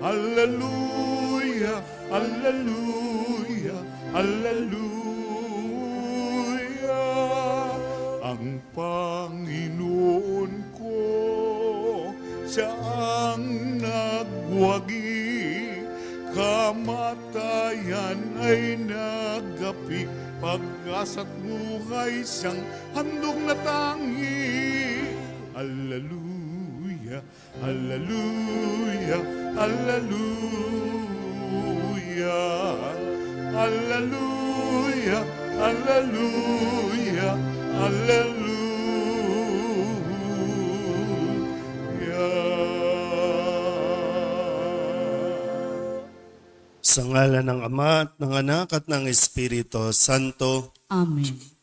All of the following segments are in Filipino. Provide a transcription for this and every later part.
Alleluia, alleluia, alleluia. Ang Panginoon ko, siya ang nagwagi, kamatayan ay nagapi, pag-asa't buhay siyang handog na tangi. Alleluia, alleluia, alleluia, alleluia, alleluia, alleluia. Sa ngalan ng Ama at ng Anak at ng Espiritu Santo. Amen.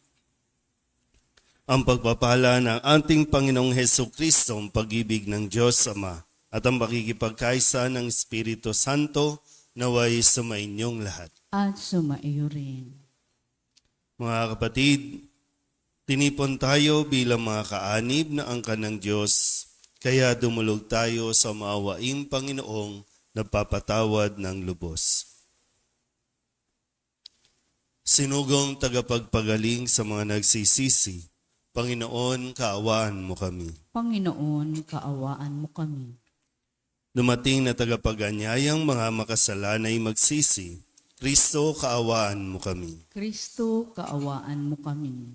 Ang pagpapala ng ating Panginoong Hesukristo, ang pag-ibig ng Diyos Ama, at ang pakikipagkaisa ng Espiritu Santo naway sumainyong lahat. At sumaiyo rin. Mga kapatid, tinipon tayo bilang mga kaanib na angkan ng Diyos, kaya dumulog tayo sa maawaing Panginoong nagpapatawad ng lubos. Sinugong tagapagpagaling sa mga nagsisisi, Panginoon, kaawaan mo kami. Panginoon, kaawaan mo kami. Dumating na tagapag-anyayang mga makasalanay magsisi, Kristo, kaawaan mo kami. Kristo, kaawaan mo kami.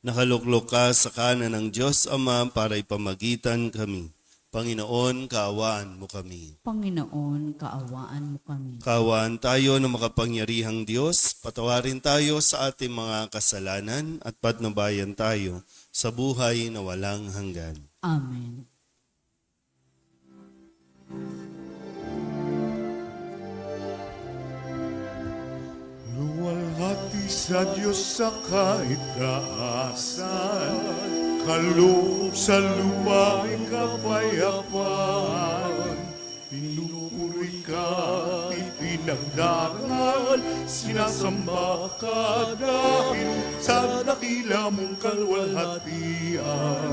Nakaluklok ka sa kanan ng Diyos Ama para ipamagitan kami. Panginoon, kaawaan mo kami. Panginoon, kaawaan mo kami. Kaawaan tayo ng makapangyarihang Diyos, patawarin tayo sa ating mga kasalanan at patnubayan tayo sa buhay na walang hanggan. Amen. Luwalhati sa Diyos sa kaitaasan, kaloob sa luma'y kapayapaan. Pinupuri ka, ipinagdarangal, sinasamba ka dahil sa dakila mong kalwalhatian.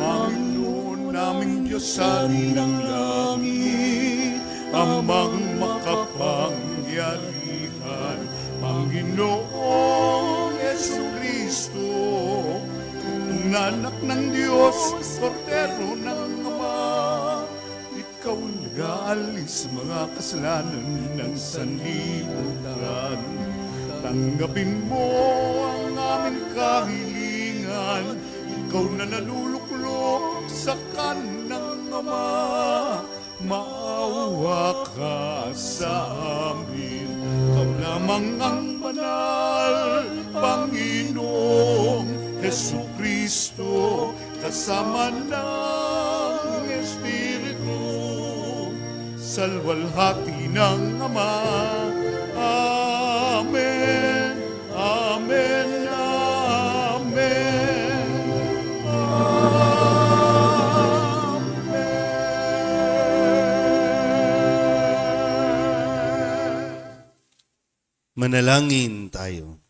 Panginoon naming Diyos sa ng langit, amang makapangyarihan, Panginoong Jesucristo, anak ng Diyos, Kordero ng Ama, ikaw nag-aalis mga kasalanan ng sanlibutan. Tanggapin mo ang aming kahilingan, ikaw na naluluklok sa kanang Ama, maawa ka sa amin. Ikaw lamang ang banal, Panginoong Jesucristo, kasama ng Espiritu, sa luwalhati ng Ama. Amen, amen, amen, amen. Manalangin tayo.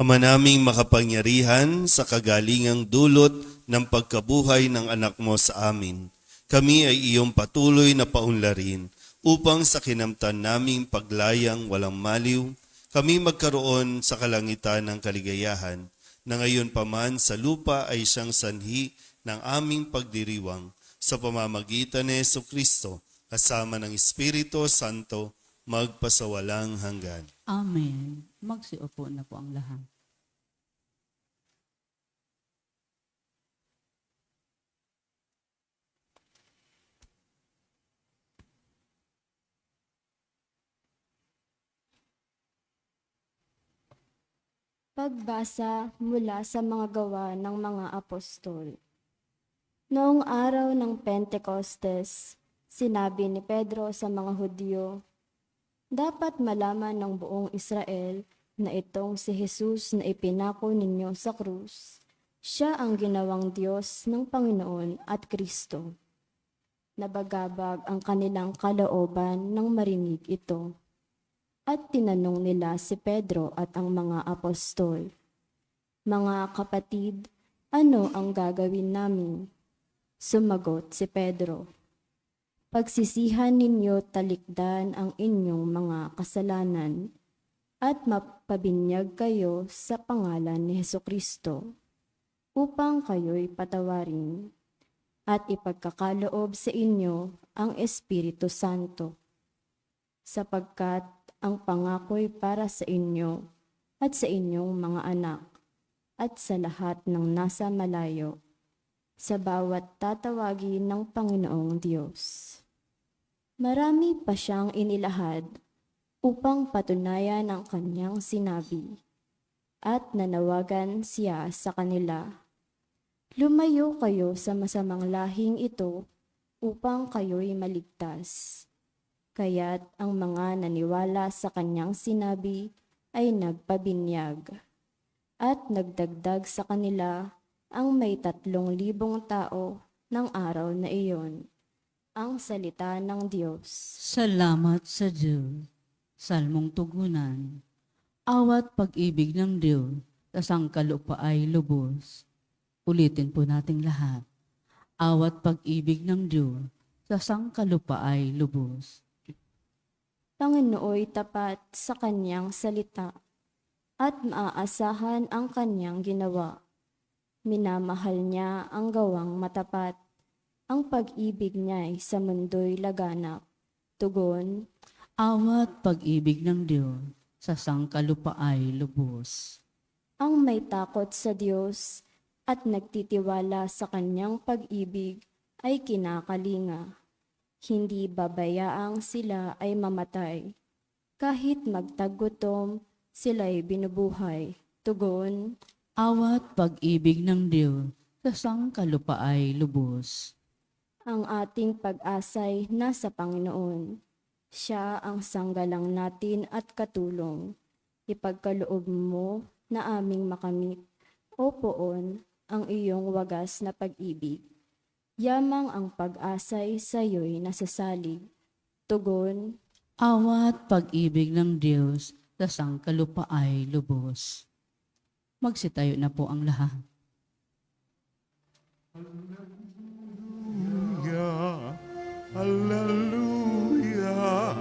Ama naming makapangyarihan, sa kagalingang dulot ng pagkabuhay ng anak mo sa amin, kami ay iyong patuloy na paunlarin upang sa kinamtan naming paglayang walang maliw, kami magkaroon sa kalangitan ng kaligayahan na ngayon pa man sa lupa ay siyang sanhi ng aming pagdiriwang sa pamamagitan ni Jesucristo kasama ng Espiritu Santo magpasawalang hanggan. Amen. Magsiupo na po ang lahat. Pagbasa mula sa mga gawa ng mga apostol. Noong araw ng Pentecostes, sinabi ni Pedro sa mga Hudyo, "Dapat malaman ng buong Israel na itong si Jesus na ipinako ninyo sa krus, siya ang ginawang Diyos ng Panginoon at Kristo." Nabagabag ang kanilang kalooban nang marinig ito. At tinanong nila si Pedro at ang mga apostol, "Mga kapatid, ano ang gagawin namin?" Sumagot si Pedro, Pagsisihan ninyo talikdan ang inyong mga kasalanan at mapabinyag kayo sa pangalan ni Hesukristo upang kayo'y patawarin at ipagkakaloob sa inyo ang Espiritu Santo, sapagkat ang pangako'y para sa inyo at sa inyong mga anak at sa lahat ng nasa malayo, sa bawat tatawagin ng Panginoong Diyos. Marami pa siyang inilahad upang patunayan ang kanyang sinabi, at nanawagan siya sa kanila, "Lumayo kayo sa masamang lahing ito upang kayo'y maligtas." Kaya't ang mga naniwala sa kanyang sinabi ay nagpabinyag, at nagdagdag sa kanila ang may 3,000 tao ng araw na iyon. Ang salita ng Diyos. Salamat sa Diyos. Salmong tugunan. Awat pag-ibig ng Diyos sa sangkalupa ay lubos. Ulitin po nating lahat. Awat pag-ibig ng Diyos sa sangkalupa ay lubos. Panginooy tapat sa kanyang salita at maaasahan ang kanyang ginawa. Minamahal niya ang gawang matapat. Ang pag-ibig niya'y sa mundo'y laganap. Tugon, Awat pag-ibig ng Diyos sa sangkalupa ay lubos. ang may takot sa Diyos at nagtitiwala sa kanyang pag-ibig ay kinakalinga. Hindi babayaang sila ay mamatay. Kahit magtagutom, sila'y binubuhay. Tugon, Awat pag-ibig ng Diyos sa sangkalupa ay lubos. ang ating pag-asa'y nasa Panginoon. Siya ang sanggalang natin at katulong. Ipagkaloob mo na aming makamit, o Poon, ang iyong wagas na pag-ibig. Yamang ang pag-asa'y sa'yo'y nasasalig. Tugon, Awat pag-ibig ng Diyos sa sangkalupa ay lubos. Magsitayo na po ang lahat. Hallelujah, hallelujah,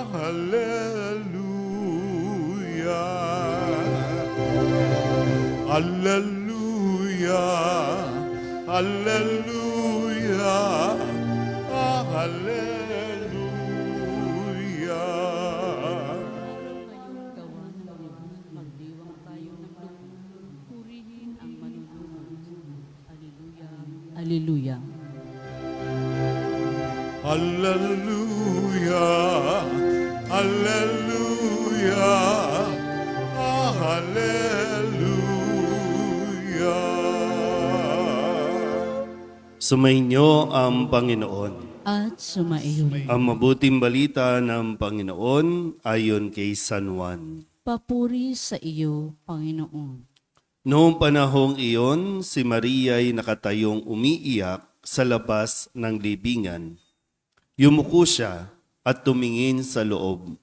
hallelujah, hallelujah, hallelujah. Kayong gawa ng Diyos, magdiwang tayo ng loob, purihin ang manununod. Alleluia, Alleluia. Hallelujah, hallelujah, hallelujah. Sumainyo ang Panginoon. At sumaiyo rin. Ang mabuting balita ng Panginoon ayon kay San Juan. Papuri sa iyo, Panginoon. Noong panahong iyon, si Maria ay nakatayong umiiyak sa labas ng libingan. Yumuko siya at tumingin sa loob.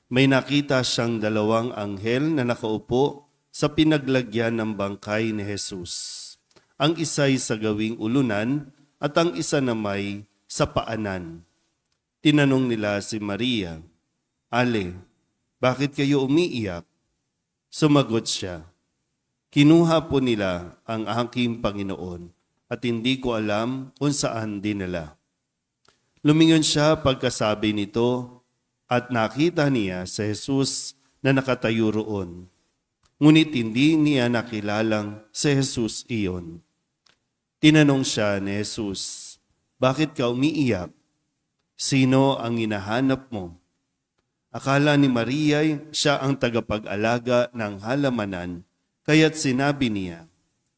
May nakita siyang 2 anghel na nakaupo sa pinaglagyan ng bangkay ni Jesus. Ang isa'y sa gawing ulunan at ang isa namay sa paanan. Tinanong nila si Maria, "Ale, bakit kayo umiiyak?" Sumagot siya, "Kinuha po nila ang aking Panginoon at hindi ko alam kung saan dinala." Lumingon siya pagkasabi nito at nakita niya si Jesus na nakatayo roon. Ngunit hindi niya nakilalang si Jesus iyon. Tinanong siya ni Jesus, "Bakit ka umiiyak? Sino ang hinahanap mo?" Akala ni Maria siya ang tagapag-alaga ng halamanan, kaya't sinabi niya,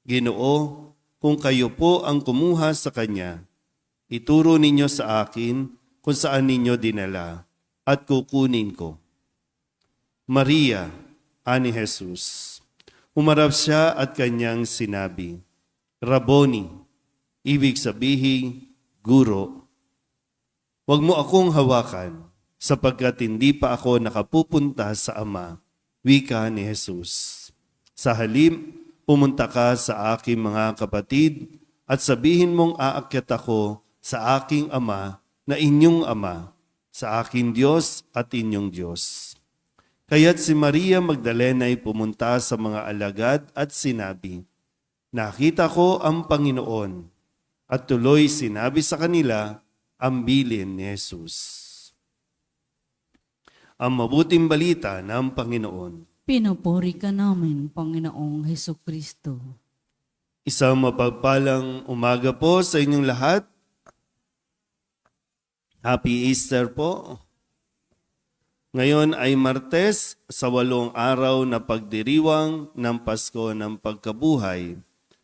"Ginoo, kung kayo po ang kumuha sa kanya, ituro ninyo sa akin kung saan ninyo dinala at kukunin ko." "Maria," ani Jesus. Umarap siya at kanyang sinabi, "Rabboni," ibig sabihin, Guro. "Huwag mo akong hawakan, sapagkat hindi pa ako nakapupunta sa Ama," wika ni Jesus. "Sa halip, pumunta ka sa aking mga kapatid at sabihin mong aakyat ako sa aking Ama na inyong Ama, sa aking Diyos at inyong Diyos. Kaya't si Maria Magdalena ay pumunta sa mga alagad at sinabi, nakita ko ang Panginoon, at tuloy sinabi sa kanila ang bilin ni Jesus. Ang mabuting balita ng Panginoon. Pinupuri ka namin, Panginoong Hesus Kristo. Isang mapagpalang umaga po sa inyong lahat. Happy Easter po. Ngayon ay Martes sa 8 araw na pagdiriwang ng Pasko ng Pagkabuhay.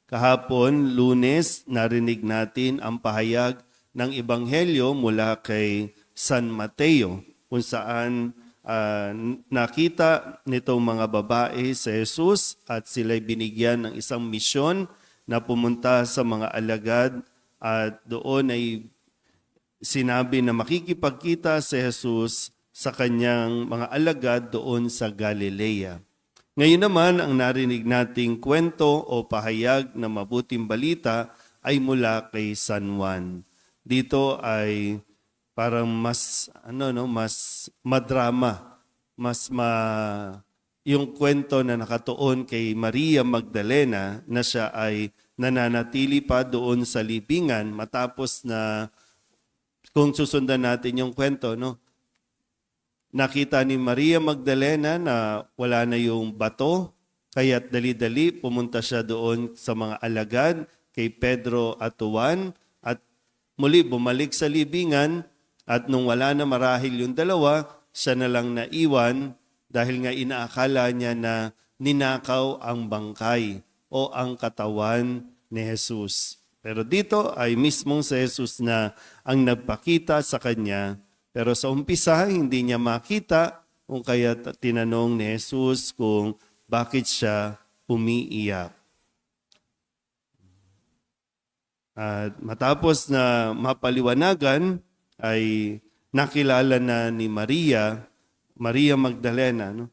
Kahapon, Lunes, narinig natin ang pahayag ng Ebanghelyo mula kay San Mateo, kung saan nakita nitong mga babae sa Jesus at sila'y binigyan ng isang misyon na pumunta sa mga alagad at doon ay sinabi na makikipagkita si Jesus sa kanyang mga alagad doon sa Galilea. Ngayon naman, ang narinig nating kwento o pahayag na mabuting balita ay mula kay San Juan. Dito ay parang mas madrama, yung kwento na nakatuon kay Maria Magdalena na siya ay nananatili pa doon sa libingan matapos na, kung susundan natin yung kwento, nakita ni Maria Magdalena na wala na yung bato, kaya't dali-dali pumunta siya doon sa mga alagad kay Pedro at Juan at muli bumalik sa libingan at nung wala na marahil yung dalawa, siya na lang naiwan dahil nga inaakala niya na ninakaw ang bangkay o ang katawan ni Jesus. Pero dito ay mismong si Jesus na ang nagpakita sa kanya. Pero sa umpisa, hindi niya makita kung kaya tinanong ni Jesus kung bakit siya umiiyak. At matapos na mapaliwanagan, ay nakilala na ni Maria Magdalena,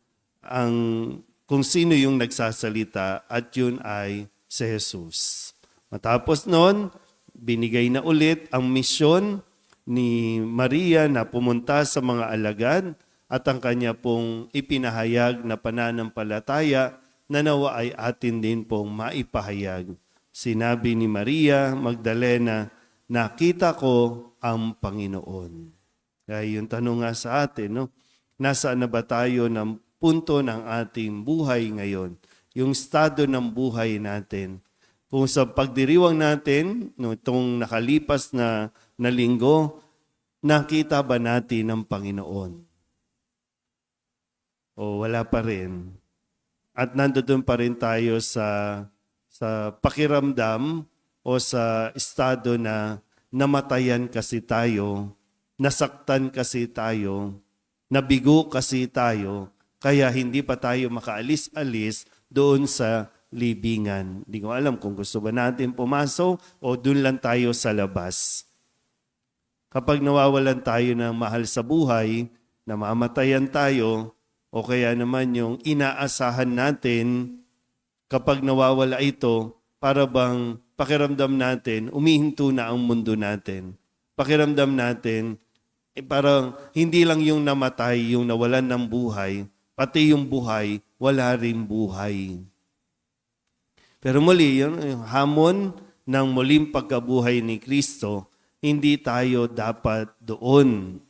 kung sino yung nagsasalita at yun ay si Jesus. Matapos noon, binigay na ulit ang misyon ni Maria na pumunta sa mga alagad at ang kanya pong ipinahayag na pananampalataya na nawa ay atin din pong maipahayag. Sinabi ni Maria Magdalena, nakita ko ang Panginoon. Kaya yung tanong nga sa atin, nasaan na ba tayo ng punto ng ating buhay ngayon? Yung estado ng buhay natin. Kung sa pagdiriwang natin, itong nakalipas na linggo, nakita ba natin ang Panginoon? O wala pa rin? At nandoon pa rin tayo sa pakiramdam o sa estado na namatayan kasi tayo, nasaktan kasi tayo, nabigo kasi tayo, kaya hindi pa tayo makaalis-alis doon sa libingan. Hindi ko alam kung gusto ba natin pumasok o doon lang tayo sa labas. Kapag nawawalan tayo ng mahal sa buhay, namamatayan tayo, o kaya naman yung inaasahan natin, kapag nawawala ito, para bang pakiramdam natin, umihinto na ang mundo natin. Pakiramdam natin, parang hindi lang yung namatay, yung nawalan ng buhay, pati yung buhay, wala rin buhay. Pero muli, yung hamon ng muling pagkabuhay ni Kristo, hindi tayo dapat doon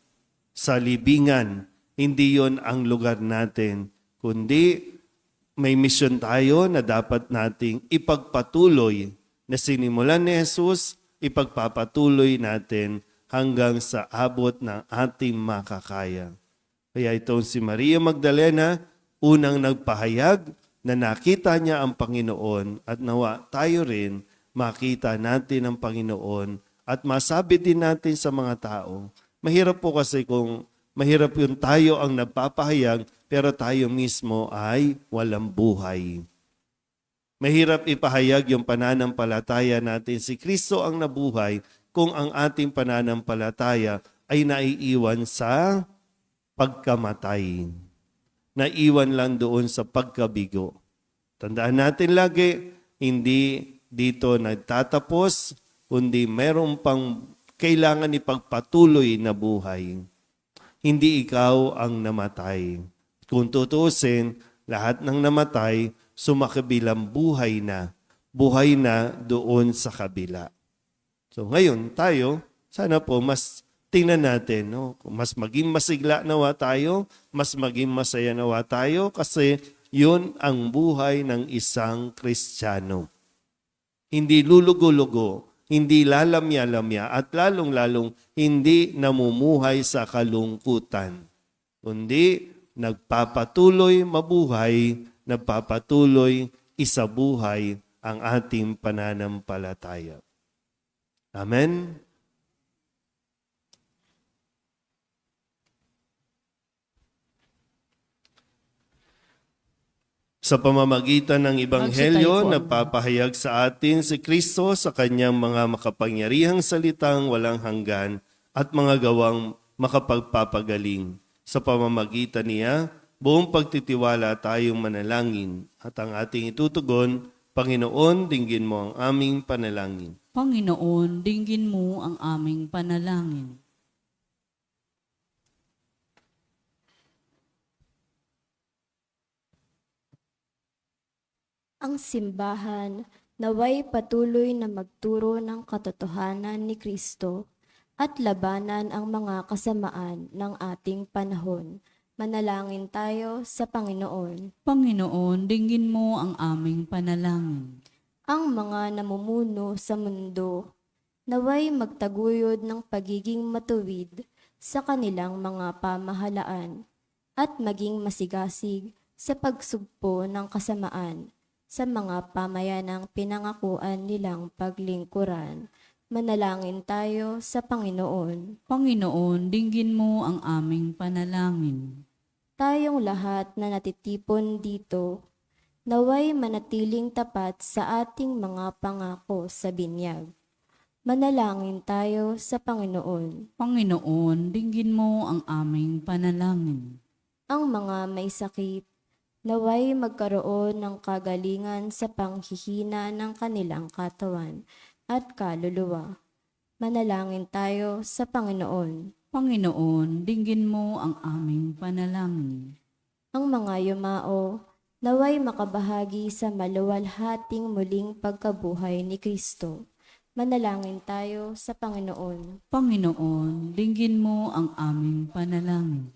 sa libingan. Hindi yon ang lugar natin, kundi may misyon tayo na dapat nating ipagpatuloy na sinimulan ni Jesus, ipagpapatuloy natin hanggang sa abot ng ating makakaya. Kaya itong si Maria Magdalena, unang nagpahayag na nakita niya ang Panginoon at nawa tayo rin makita natin ang Panginoon at masabi din natin sa mga tao. Mahirap po kasi kung mahirap yung tayo ang nagpapahayag pero tayo mismo ay walang buhay. Mahirap ipahayag yung pananampalataya natin. Si Kristo ang nabuhay kung ang ating pananampalataya ay naiiwan sa pagkamatay. Naiwan lang doon sa pagkabigo. Tandaan natin lagi, hindi dito nagtatapos, kundi meron pang kailangan ipagpatuloy na buhay. Hindi ikaw ang namatay. Kung tutuusin, lahat ng namatay, sumakabilang buhay na. Buhay na doon sa kabila. So ngayon tayo, sana po mas tingnan natin, no? Mas maging masigla nawa tayo, mas maging masaya nawa tayo kasi yun ang buhay ng isang Kristiyano. Hindi lulugo-lugo, hindi lalamya-lamya, at lalong-lalong hindi namumuhay sa kalungkutan. Kundi nagpapatuloy mabuhay, nagpapatuloy isabuhay ang ating pananampalataya. Amen? Sa pamamagitan ng Ebanghelyo, nagpapahayag sa atin si Kristo sa kanyang mga makapangyarihang salitang walang hanggan at mga gawang makapagpapagaling. Sa pamamagitan niya, buong pagtitiwala tayong manalangin at ang ating itutugon, Panginoon, dinggin mo ang aming panalangin. Panginoon, dinggin mo ang aming panalangin. Ang simbahan naway patuloy na magturo ng katotohanan ni Kristo at labanan ang mga kasamaan ng ating panahon. Manalangin tayo sa Panginoon. Panginoon, dinggin mo ang aming panalangin. Ang mga namumuno sa mundo naway magtaguyod ng pagiging matuwid sa kanilang mga pamahalaan at maging masigasig sa pagsugpo ng kasamaan sa mga pamayanang pinangakuan nilang paglingkuran. Manalangin tayo sa Panginoon. Panginoon, dinggin mo ang aming panalangin. Tayong lahat na natitipon dito, naway manatiling tapat sa ating mga pangako sa binyag. Manalangin tayo sa Panginoon. Panginoon, dinggin mo ang aming panalangin. Ang mga may sakit, naway magkaroon ng kagalingan sa panghihina ng kanilang katawan at kaluluwa. Manalangin tayo sa Panginoon. Panginoon, dinggin mo ang aming panalangin. Ang mga yumao, naway makabahagi sa maluwalhating muling pagkabuhay ni Kristo. Manalangin tayo sa Panginoon. Panginoon, dinggin mo ang aming panalangin.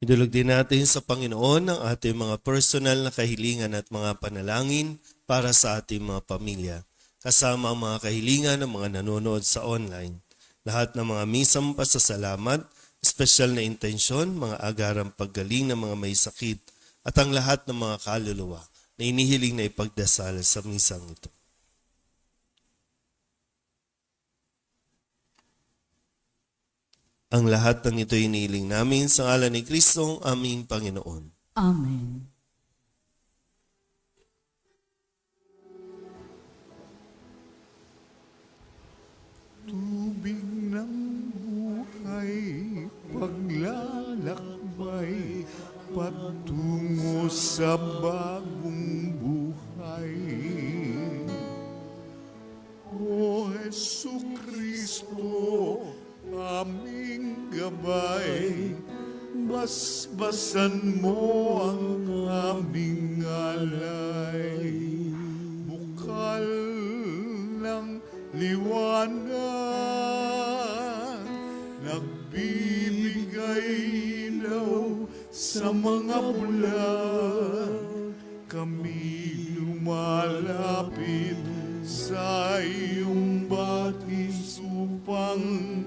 Idulog din natin sa Panginoon ang ating mga personal na kahilingan at mga panalangin para sa ating mga pamilya, kasama ang mga kahilingan ng mga nanonood sa online. Lahat ng mga misang pasasalamat, espesyal na intensyon, mga agarang paggaling ng mga may sakit, at ang lahat ng mga kaluluwa na inihiling na ipagdasal sa misang ito. Ang lahat ng ito inihiling namin sa ngalan ni Kristo, aming Panginoon. Amen. Tubig ng buhay, paglalakbay, patungo sa bagong buhay. O Jesucristo, aming gabay, basbasan mo ang aming alay. Bukal ng liwanag, nagbibigay ilaw sa mga bulag. Kami lumalapit sa iyong batis upang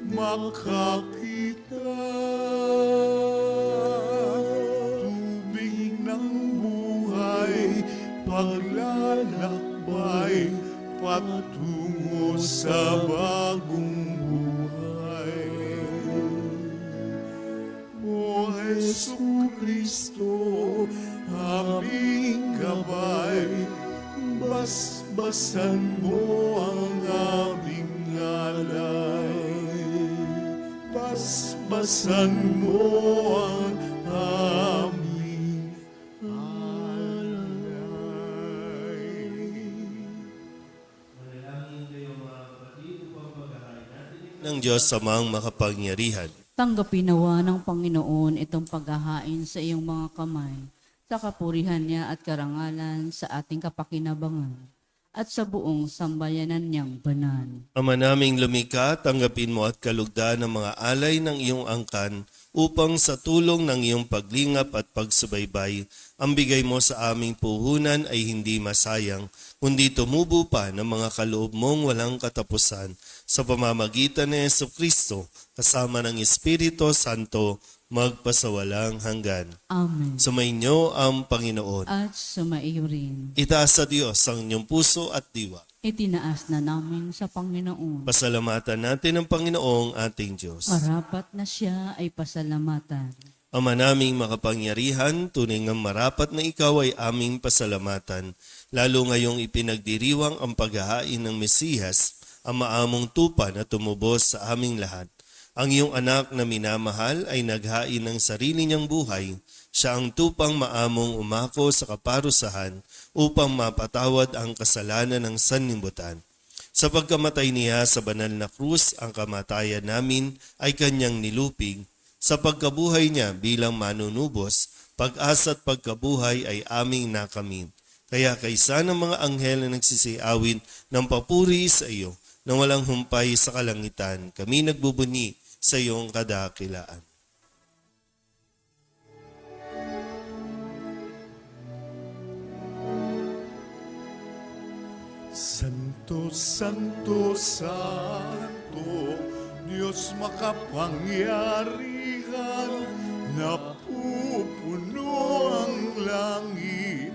makakita. Tubig ng buhay, paglalakbay, patungo sa bagong buhay. O Jesucristo, aming gabay, basbasan mo ang aming alay. Basbasan mo ang aming alay. Manalangin kayo mga kapatid upang paghahain natin ni ng Diyos Amang makapangyarihan. Tanggapin nawa ng Panginoon itong paghahain sa iyong mga kamay, sa kapurihan niya at karangalan sa ating kapakinabangan, at sa buong sambayanan niyang banal. Ama naming lumikha, tanggapin mo at kalugdan ng mga alay ng iyong angkan upang sa tulong ng iyong paglingap at pagsubaybay, ang bigay mo sa aming puhunan ay hindi masayang, kundi tumubo pa ng mga kaloob mong walang katapusan sa pamamagitan ni Jesucristo kasama ng Espiritu Santo magpasawalang hanggan. Amen. Sumainyo ang Panginoon. At sumaiyo rin. Itaas sa Diyos ang inyong puso at diwa. Itinaas na namin sa Panginoon. Pasalamatan natin ang Panginoong ating Diyos. Marapat na siya ay pasalamatan. Ama naming makapangyarihan, tunay ngang marapat na ikaw ay aming pasalamatan, lalo ngayong ipinagdiriwang ang paghahain ng Mesiyas, ang maamong tupa na tumubos sa aming lahat. Ang iyong anak na minamahal ay naghain ng sarili niyang buhay. Siya ang tupang maamong umako sa kaparusahan upang mapatawad ang kasalanan ng sanlibutan. Sa pagkamatay niya sa banal na krus, ang kamatayan namin ay kanyang nilupig. Sa pagkabuhay niya bilang manunubos, pag-asa at pagkabuhay ay aming nakamit. Kaya kaysa ng mga anghel na nagsisiawin ng papuri sa iyo, na walang humpay sa kalangitan, kami nagbubuni sa iyong kadakilaan. Santo, Santo, Santo, Diyos makapangyarihan, napupuno ang langit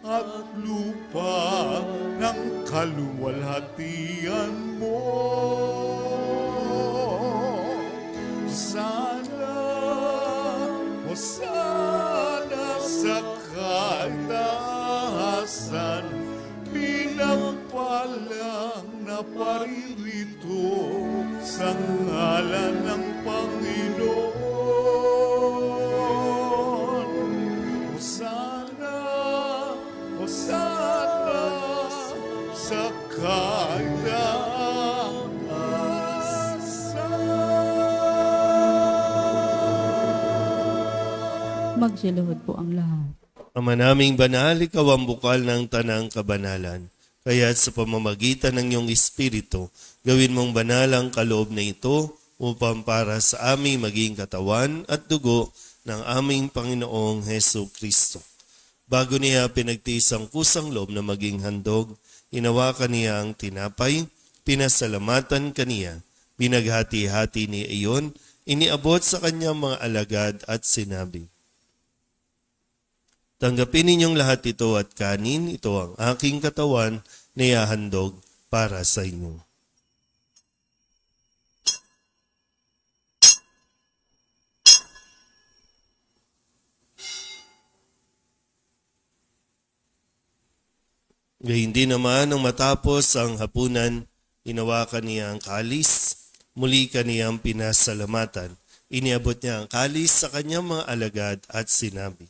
at lupa ng kaluwalhatian mo. Sana, o sana sa kataasan, pinagpalang na paririto sa ngalan ng Panginoon. O sana sa kataasan. Magsiluhod po ang lahat. Ama naming banal, ikaw ang bukal ng tanang kabanalan. Kaya't sa pamamagitan ng iyong Espiritu, gawin mong banal ang kaloob na ito upang para sa aming maging katawan at dugo ng aming Panginoong Hesu Kristo. Bago niya pinagtiis ang kusang loob na maging handog, inawakan niya ang tinapay, pinasalamatan kaniya, binaghati-hati ni iyon, iniabot sa kanyang mga alagad at sinabi, tanggapin ninyong lahat ito at kanin, ito ang aking katawan na ihahandog para sa inyo. Gayun din naman nang matapos ang hapunan, inawakan niya ang kalis, muli kaniyang pinasalamatan. Iniabot niya ang kalis sa kanyang mga alagad at sinabi,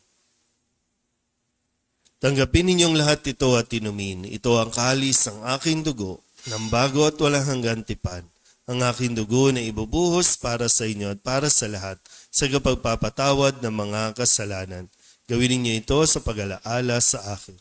tanggapin ninyong lahat ito at inumin. Ito ang kalis ng aking dugo, ng bago at walang hanggang tipan. Ang aking dugo na ibubuhos para sa inyo at para sa lahat sa pagpapatawad ng mga kasalanan. Gawin ninyo ito sa pag-alaala sa akin.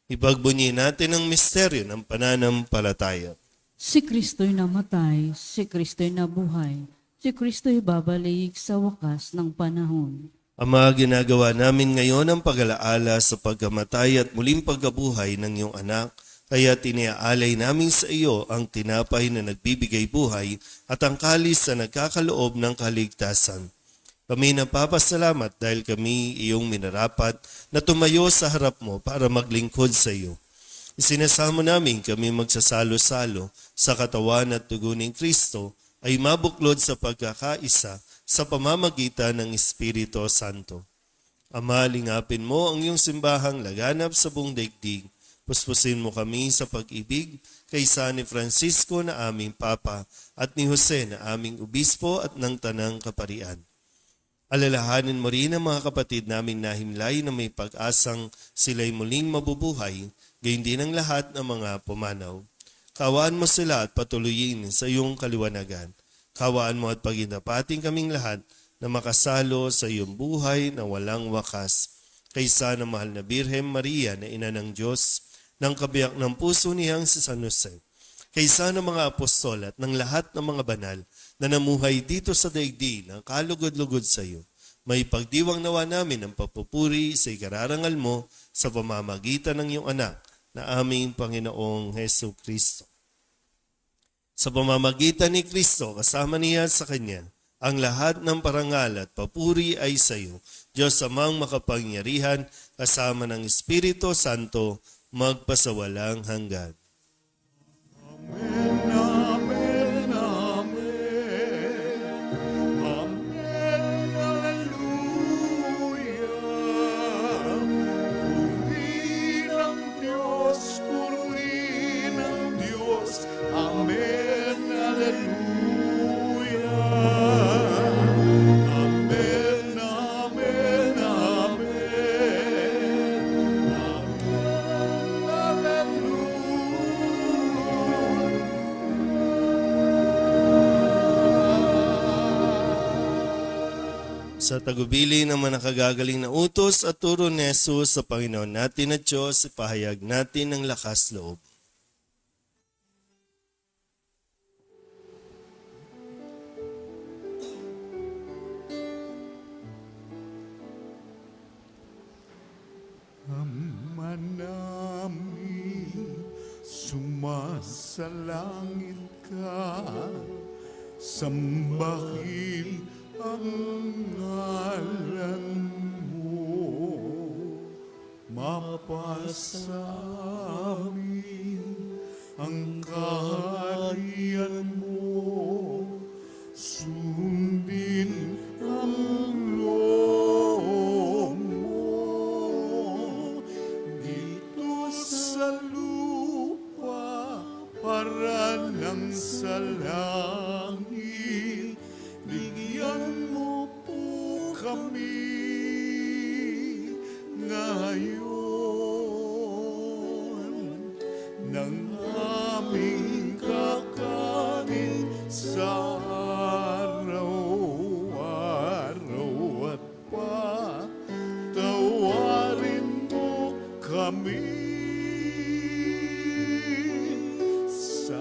Ipagbunyi natin ang misteryo ng pananampalataya. Si Kristo'y namatay, si Kristo'y nabuhay, si Kristo'y babalik sa wakas ng panahon. Ama, ginagawa namin ngayon ang pag-alaala sa pagkamatay at muling pagkabuhay ng iyong anak, kaya tiniaalay namin sa iyo ang tinapay na nagbibigay buhay at ang kalis na nagkakaloob ng kaligtasan. Kami napapasalamat dahil kami iyong minarapat na tumayo sa harap mo para maglingkod sa iyo. Isinasamo namin kami magsasalo-salo sa katawan at dugo ni Kristo ay mabuklod sa pagkakaisa sa pamamagitan ng Espiritu Santo. Ama, lingapin mo ang iyong simbahang laganap sa buong daigdig. Puspusin mo kami sa pag-ibig kaysa ni Francisco na aming Papa at ni Jose na aming Obispo at ng Tanang Kaparian. Alalahanin mo rin ang mga kapatid naming nahimlay na may pag-asang sila'y muling mabubuhay, gayon din ang lahat ng mga pumanaw. Kawaan mo sila at patuloyin sa iyong kaliwanagan. Kawaan mo at paginapating kaming lahat na makasalo sa iyong buhay na walang wakas. Kaysa ng mahal na Birhen Maria na ina ng Diyos, ng kabiyak ng puso niyang si San Jose, kaysa ng mga apostol at ng lahat ng mga banal na namuhay dito sa daigdig ng kalugod-lugod sa iyo, may pagdiwang nawa namin ang papupuri sa ikararangal mo sa pamamagitan ng iyong anak na aming Panginoong Hesu Kristo. Sa pamamagitan ni Kristo, kasama niya sa Kanya, ang lahat ng parangal at papuri ay sa iyo, Diyos amang makapangyarihan, kasama ng Espiritu Santo, magpasawalang hanggan. Amen, amen, amen. Amen, hallelujah. Purihin ang Diyos, purihin ang Diyos. Amen, hallelujah. Amen, amen, amen. Amen, Sa tagubili ng mga nakagagaling na utos at turo ni Jesus sa Panginoon natin at Diyos, ipahayag natin ang lakas loob. Ama namin, sumasalangit ka, sambahin ang ngalan mo, mapasa amin ang kaharian mo, sundin ang loob mo dito sa lupa para nang sa langit. Bigyan mo po kami ngayon ng aming kakanin sa araw-araw at patawarin mo kami sa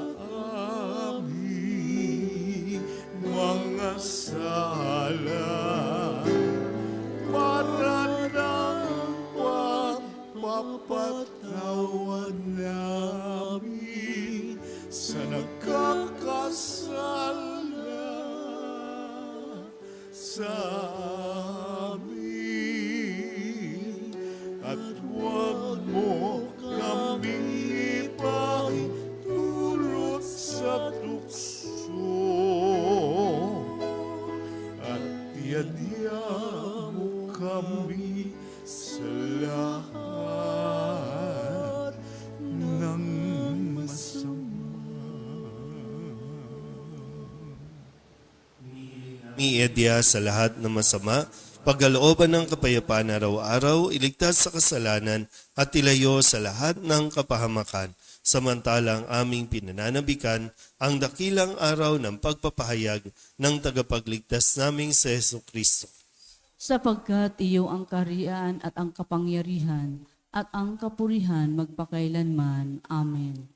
aming mga sala para ng pagpapatawad namin sa nagkakasala sa amin, at huwag mo kaming ipahintulot sa tukso, at tiyadya mo kami sa lahat ng Miedya sa lahat ng masama, pagkalooban ng kapayapaan araw-araw, iligtas sa kasalanan at ilayo sa lahat ng kapahamakan. Samantalang aming pinananabikan ang dakilang araw ng pagpapahayag ng tagapagligtas naming si Hesu Kristo. Sapagkat iyo ang kaharian at ang kapangyarihan at ang kapurihan magpakailanman. Amen.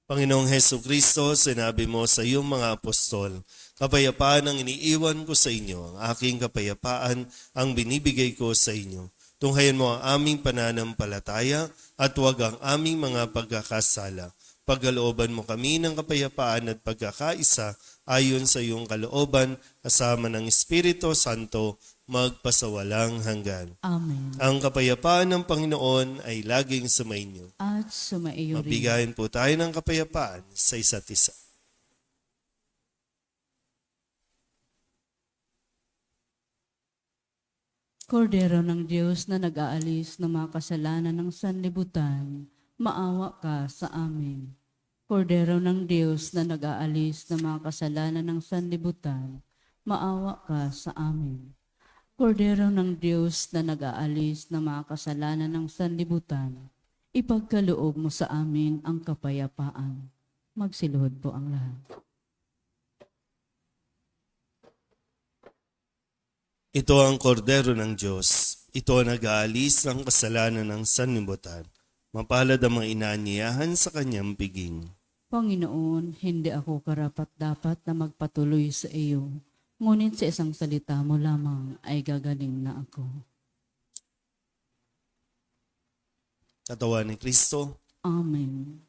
Panginoong Hesu Kristo, sinabi mo sa iyong mga apostol, kapayapaan ang iniiwan ko sa inyo, ang aking kapayapaan ang binibigay ko sa inyo. Tunghayan mo ang aming pananampalataya at huwag ang aming mga pagkakasala. Pagkalooban mo kami ng kapayapaan at pagkakaisa ayon sa iyong kalooban, kasama ng Espiritu Santo, magpasawalang hanggan. Amen. Ang kapayapaan ng Panginoon ay laging sumainyo. At sumaiyo rin. Mabigayin po tayo ng kapayapaan sa isa't isa. Kordero ng Diyos na nag-aalis ng mga kasalanan ng sanlibutan, maawa ka sa amin. Kordero ng Diyos na nag-aalis ng mga kasalanan ng sanlibutan, maawa ka sa amin. Kordero ng Diyos na nag-aalis ng mga kasalanan ng sanlibutan, ipagkaloob mo sa amin ang kapayapaan. Magsiluhod po ang lahat. Ito ang kordero ng Diyos. Ito ang nag-aalis ng kasalanan ng sanlibutan. Mapalad ang mga inaanyayahan sa kanyang piging. Panginoon, hindi ako karapat-dapat na magpatuloy sa iyo, ngunit sa isang salita mo lamang ay gagaling na ako. Katawan ni Kristo. Amen.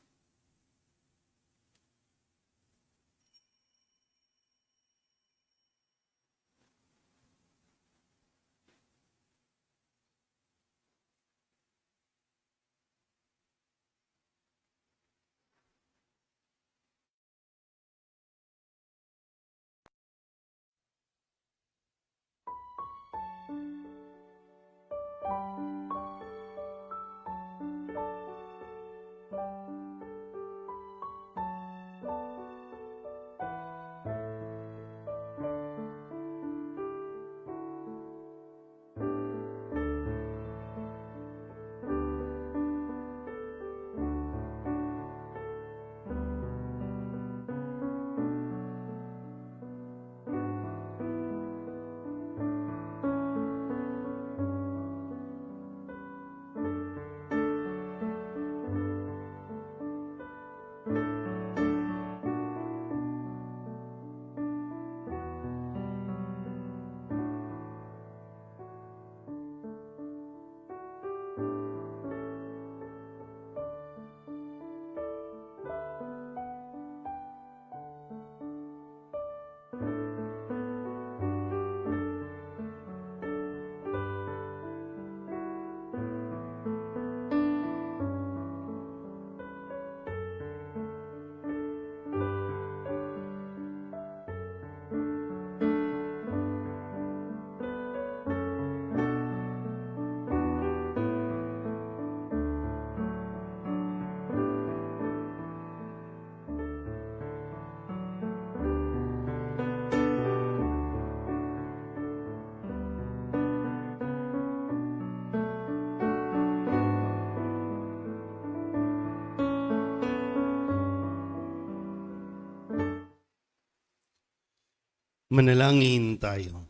Manalangin tayo.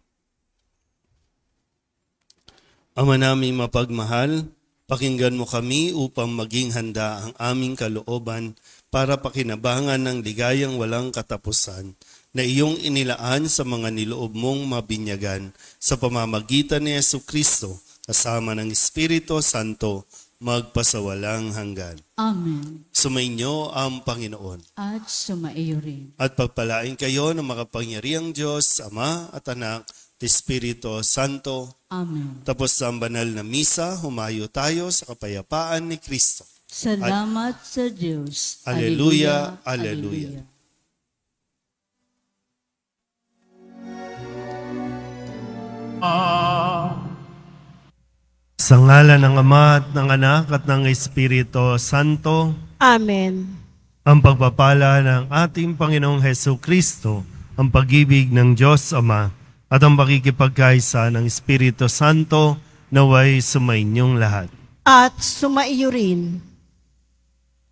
Ama naming mapagmahal, pakinggan mo kami upang maging handa ang aming kalooban para pakinabangan ng ligayang walang katapusan na iyong inilaan sa mga niloob mong mabinyagan sa pamamagitan ni Jesucristo kasama ng Espiritu Santo magpasawalang hanggan. Amen. Sumainyo ang Panginoon. At sumaiyo rin. At pagpalain kayo ng makapangyarihang Diyos, Ama at Anak, at Espiritu Santo. Amen. Tapos sa banal na misa, humayo tayo sa kapayapaan ni Kristo. Salamat sa Diyos. Alleluia, alleluia. Sa ngalan ng Ama at ng Anak at ng Espiritu Santo, Amen. ang pagpapala ng ating Panginoong Hesu Kristo, ang pag-ibig ng Diyos Ama, at ang pakikipagkaisa ng Espiritu Santo naway sumainyong lahat. At sumaiyo rin.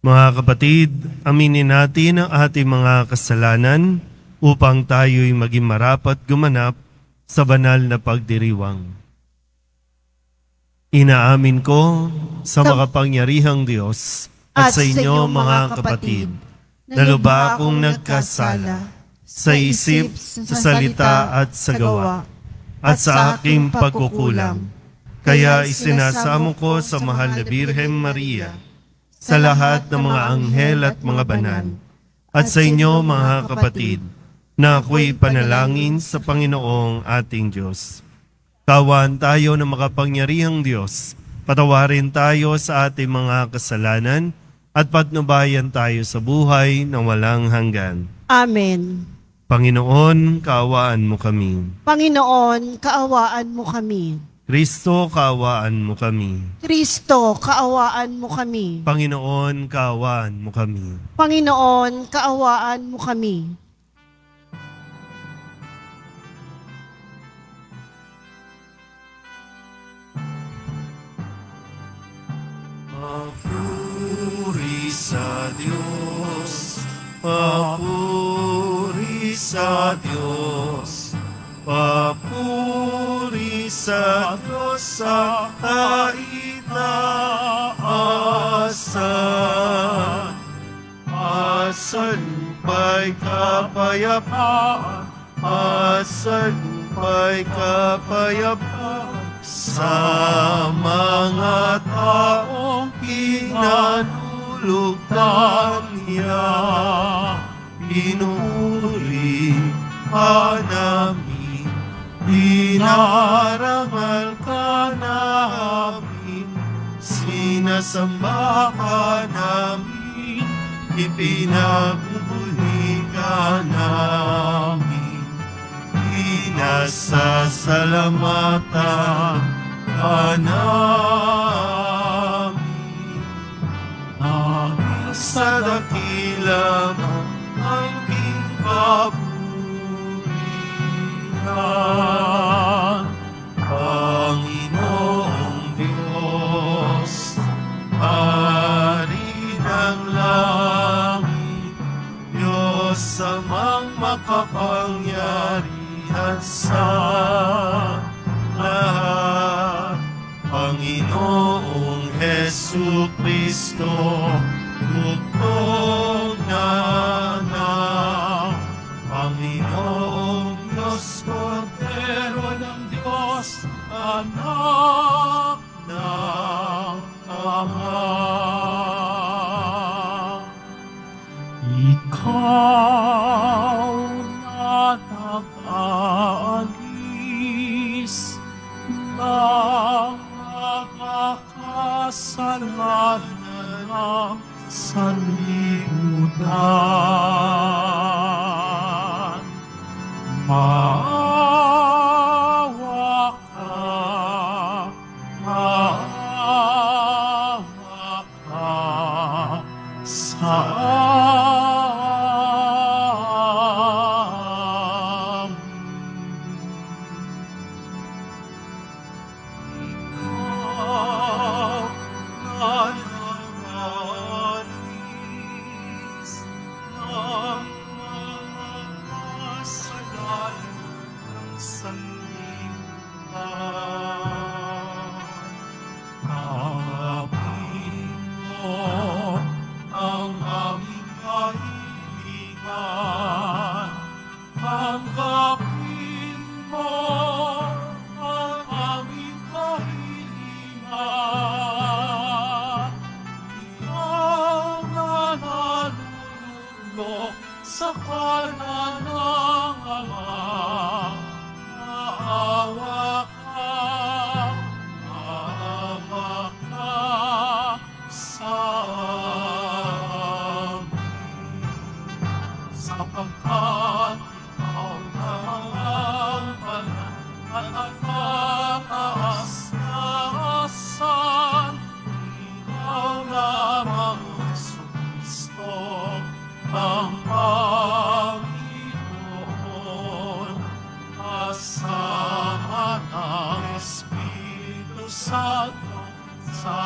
Mga kapatid, aminin natin ang ating mga kasalanan upang tayo'y maging marapat gumanap sa banal na pagdiriwang. Inaamin ko sa makapangyarihang Diyos at sa inyo mga kapatid na lubha akong nagkasala sa isip, sa salita at sa gawa at sa aking pagkukulang. Kaya isinasamo ko sa mahal na Birhen Maria, sa lahat ng mga anghel at mga banal, at sa inyo mga kapatid, na ako'y panalangin sa Panginoong ating Diyos. Kawan tayo ng makapangyarihang Diyos, patawarin tayo sa ating mga kasalanan, at patnubayan tayo sa buhay na walang hanggan. Amen. Panginoon, kaawaan mo kami. Panginoon, kaawaan mo kami. Kristo, kaawaan mo kami. Kristo, kaawaan mo kami. Panginoon, kaawaan mo kami. Panginoon, kaawaan mo kami. Papuri sa Diyos, papuri sa Diyos, papuri sa Diyos sa kaitaasan. Asan pa'y kapayapaan, asan pa'y kapayapaan sa mga taong pinanulugtan niya. Pinuri ka namin, dinarangal ka namin, sinasamba ka namin, ipinagbubuli ka namin, pinasasalamatan ka namin. Dahil sa dakila mo ang kaburihan, Panginoong Diyos, Hari ng langit, Diyos amang makapangyarihan sa lahat, Panginoong Jesucristo, bugtong na anak, Panginoong Diyos, Kordero ng Diyos, anak ng Ama. Ikaw na nag-aalis ng makakasalanan ng sanlibutan. Maawa ka, maawa ka sa amin. Ikaw na nag-aalis ng mga kasalanan ng sanlibutan. Tanggapin mo ang aming kahilingan. Tanggapin mo ang aming kahilingan. Ikaw na nalulunok sa kanan ng Ama, maawa ka, maawa ka sa amin. Sapagkat ikaw na ang banal at nagtataas na asan, ikaw lamang Jesucristo, ang Panginoon, kasama ng Espiritu Santo, sa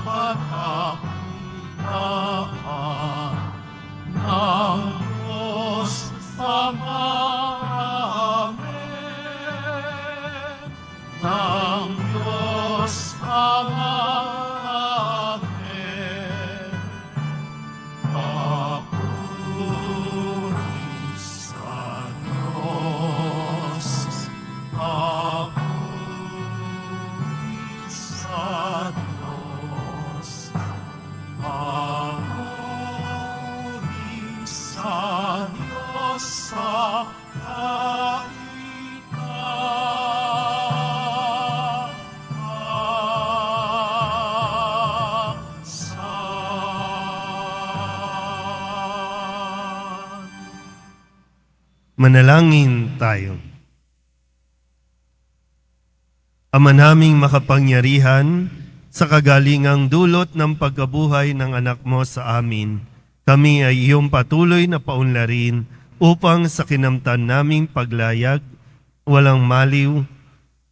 kapitaan ng Diyos Ama. Amen. Ng Diyos Ama. Amen. Papuri sa Diyos, papuri sa Diyos, papuri sa Diyos sa kaitaasan. Manalangin tayo. Ama naming makapangyarihan, sa kagalingang dulot ng pagkabuhay ng anak mo sa amin, kami ay iyong patuloy na paunlarin upang sa kinamtan naming paglayag, walang maliw,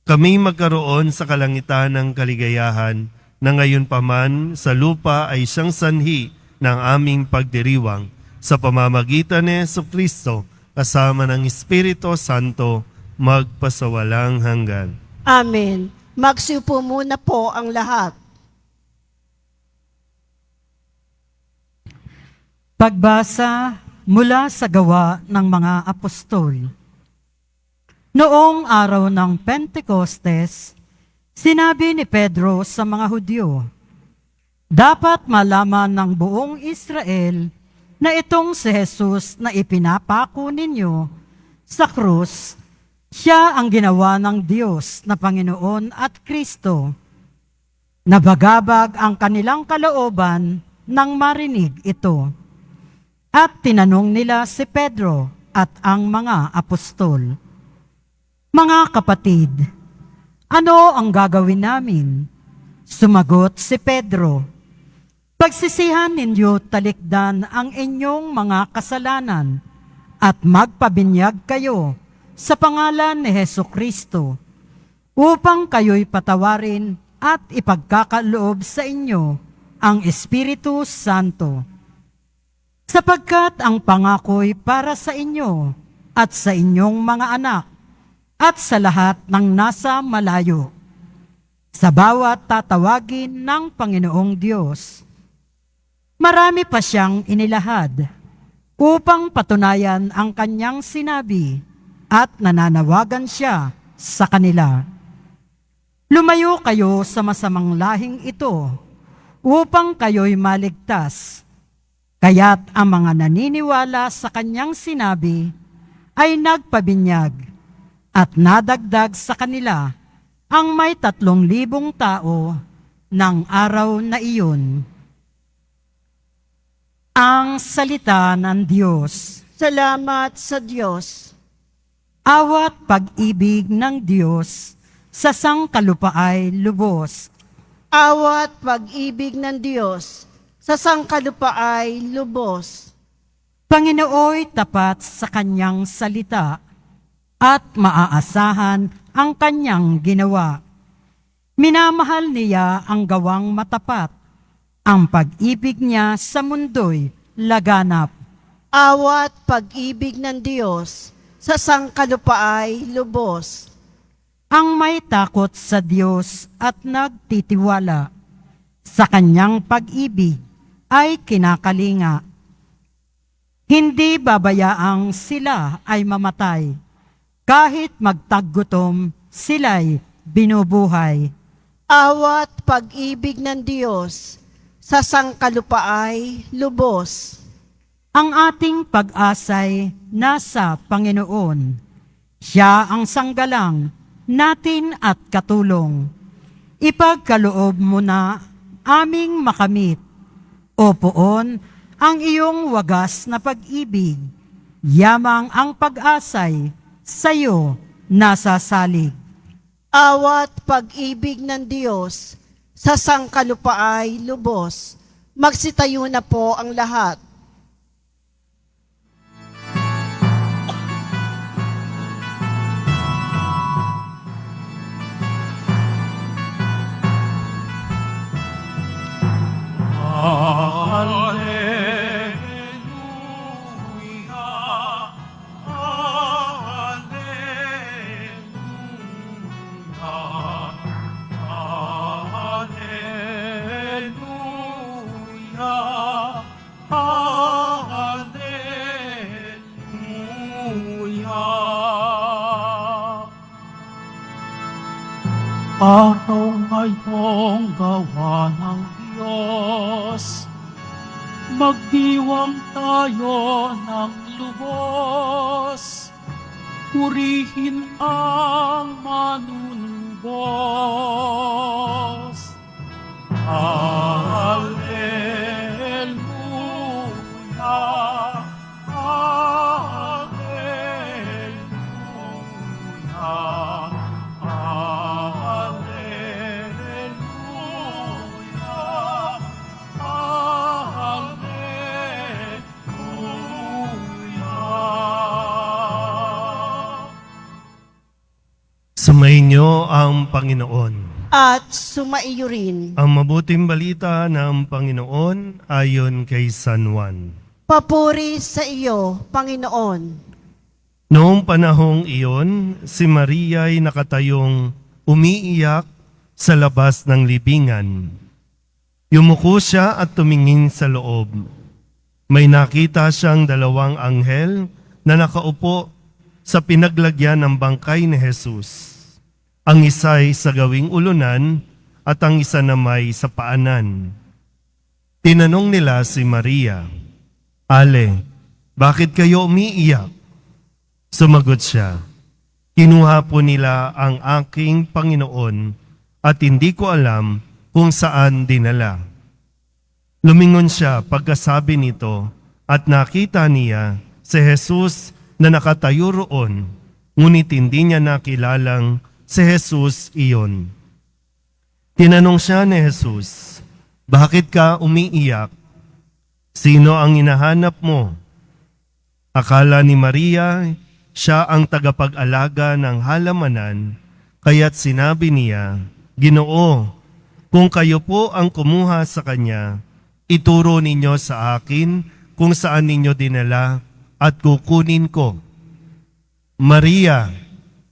kami magkaroon sa kalangitan ng kaligayahan na ngayon pa man sa lupa ay siyang sanhi ng aming pagdiriwang sa pamamagitan ni Jesucristo kasama ng Espiritu Santo magpasawalang hanggan. Amen. Magsiupo muna po ang lahat. Pagbasa mula sa Gawa ng mga Apostol. Noong araw ng Pentecostes, sinabi ni Pedro sa mga Hudyo, "Dapat malaman ng buong Israel na itong si Jesus na ipinapako ninyo sa krus, siya ang ginawa ng Diyos na Panginoon at Kristo." Nabagabag ang kanilang kalooban nang marinig ito. At tinanong nila si Pedro at ang mga apostol, "Mga kapatid, ano ang gagawin namin?" Sumagot si Pedro, "Pagsisihan ninyo talikdan ang inyong mga kasalanan at magpabinyag kayo sa pangalan ni Hesukristo upang kayo'y patawarin at ipagkakaloob sa inyo ang Espiritu Santo. Sapagkat ang pangako'y para sa inyo at sa inyong mga anak at sa lahat ng nasa malayo, sa bawat tatawagin ng Panginoong Diyos." Marami pa siyang inilahad upang patunayan ang kanyang sinabi at nananawagan siya sa kanila, "Lumayo kayo sa masamang lahing ito upang kayo'y maligtas." Kaya't ang mga naniniwala sa kanyang sinabi ay nagpabinyag at nadagdag sa kanila ang may 3,000 tao ng araw na iyon. Ang salita ng Diyos. Salamat sa Diyos. Awat pag-ibig ng Diyos sa sangkalupaay lubos. Awat pag-ibig ng Diyos sa sangkalupaay lubos. Panginooy tapat sa kanyang salita at maaasahan ang kanyang ginawa. Minamahal niya ang gawang matapat. Ang pag-ibig niya sa mundo'y laganap. Awat pag-ibig ng Diyos sa sangkalupaay lubos. Ang may takot sa Diyos at nagtitiwala sa kanyang pag-ibig ay kinakalinga. Hindi babayaang sila ay mamatay, kahit magtaggutom sila'y binubuhay. Awat pag-ibig ng Diyos sa sangkalupaay lubos. Ang ating pag-asay nasa Panginoon. Siya ang sanggalang natin at katulong. Ipagkaloob mo na aming makamit, O Poon, ang iyong wagas na pag-ibig. Yamang ang pag-asay sa'yo nasasalig. Awat pag-ibig ng Diyos sa sangkalupaay lubos. Magsitayo na po ang lahat. Araw ngayong gawa ng Diyos, magdiwang tayo ng lubos, purihin ang manunubos. Alleluia, Alleluia. Sumainyo ang Panginoon. at sumaiyo rin. Ang mabuting balita ng Panginoon ayon kay San Juan. Papuri sa iyo, Panginoon. Noong panahong iyon, si Maria ay nakatayong umiiyak sa labas ng libingan. Yumuko siya at tumingin sa loob. May nakita siyang dalawang anghel na nakaupo sa pinaglagyan ng bangkay ni Jesus. Ang isa'y sa gawing ulunan at ang isa namay sa paanan. Tinanong nila si Maria, "Ale, bakit kayo umiiyak?" Sumagot siya, "Kinuha po nila ang aking Panginoon at hindi ko alam kung saan dinala." Lumingon siya pagkasabi nito at nakita niya si Jesus na nakatayo roon, ngunit hindi niya nakilalang si Jesus iyon. Tinanong siya ni Jesus, "Bakit ka umiiyak? Sino ang hinahanap mo?" Akala ni Maria, siya ang tagapag-alaga ng halamanan, kaya't sinabi niya, "Ginoo, kung kayo po ang kumuha sa kanya, ituro ninyo sa akin kung saan ninyo dinala at kukunin ko." "Maria,"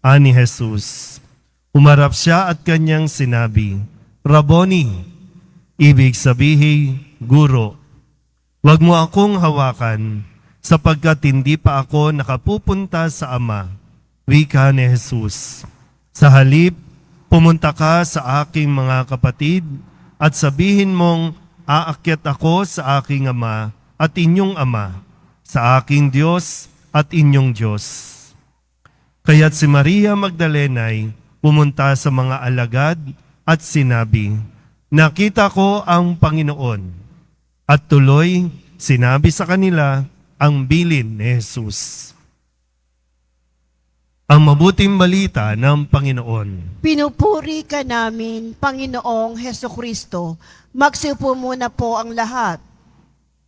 ani Jesus. Umarap siya at kanyang sinabi, "Rabboni," ibig sabihin, Guro. "Huwag mo akong hawakan, sapagkat hindi pa ako nakapupunta sa Ama," wika ni Jesus. "Sa halip, pumunta ka sa aking mga kapatid at sabihin mong, aakyat ako sa aking Ama at inyong Ama, sa aking Diyos at inyong Diyos." Kaya't si Maria Magdalenay pumunta sa mga alagad at sinabi, "Nakita ko ang Panginoon." At tuloy, sinabi sa kanila ang bilin ni Jesus. Ang mabuting balita ng Panginoon. Pinupuri ka namin, Panginoong Hesukristo. Magsiupo muna po ang lahat.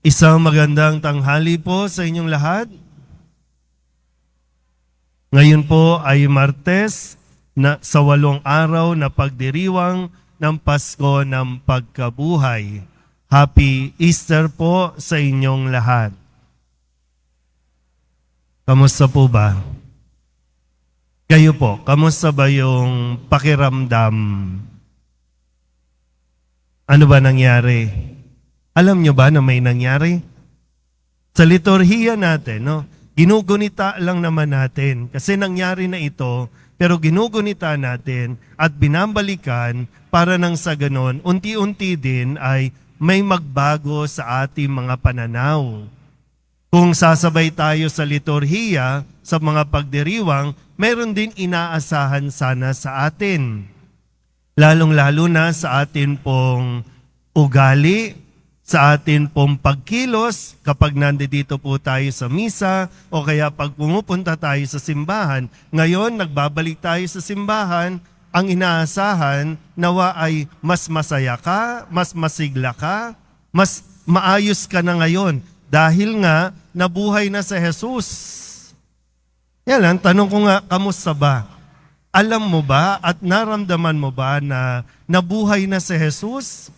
Isang magandang tanghali po sa inyong lahat. Ngayon po ay Martes na sa 8 araw na pagdiriwang ng Pasko ng Pagkabuhay. Happy Easter po sa inyong lahat. Kamusta po ba? Kayo po, kamusta ba yung pakiramdam? Ano ba nangyari? Alam nyo ba na may nangyari? Sa liturhiya natin, no? Ginugunita lang naman natin kasi nangyari na ito, pero ginugunita natin at binabalikan para nang sa ganon, unti-unti din ay may magbago sa ating mga pananaw. Kung sasabay tayo sa liturhiya, sa mga pagdiriwang, meron din inaasahan sana sa atin. Lalong-lalo na sa atin pong ugali, sa atin pong pagkilos kapag nandito po tayo sa misa o kaya pag pumupunta tayo sa simbahan. Ngayon, nagbabalik tayo sa simbahan, ang inaasahan nawa ay mas masaya ka, mas masigla ka, mas maayos ka na ngayon dahil nga nabuhay na si Jesus. Yan lang, tanong ko nga, kamusta ba? Alam mo ba at naramdaman mo ba na nabuhay na si Jesus?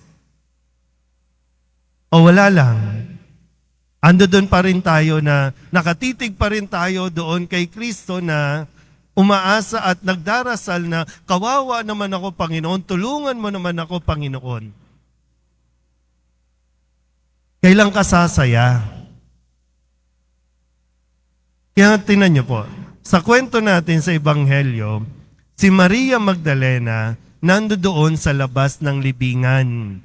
O wala lang? Ando doon pa rin tayo na nakatitig pa rin tayo doon kay Kristo na umaasa at nagdarasal na kawawa naman ako, Panginoon, tulungan mo naman ako, Panginoon. Kailan ka sasaya? Kaya tingnan niyo po, sa kwento natin sa Ebanghelyo, si Maria Magdalena nandoon sa labas ng libingan.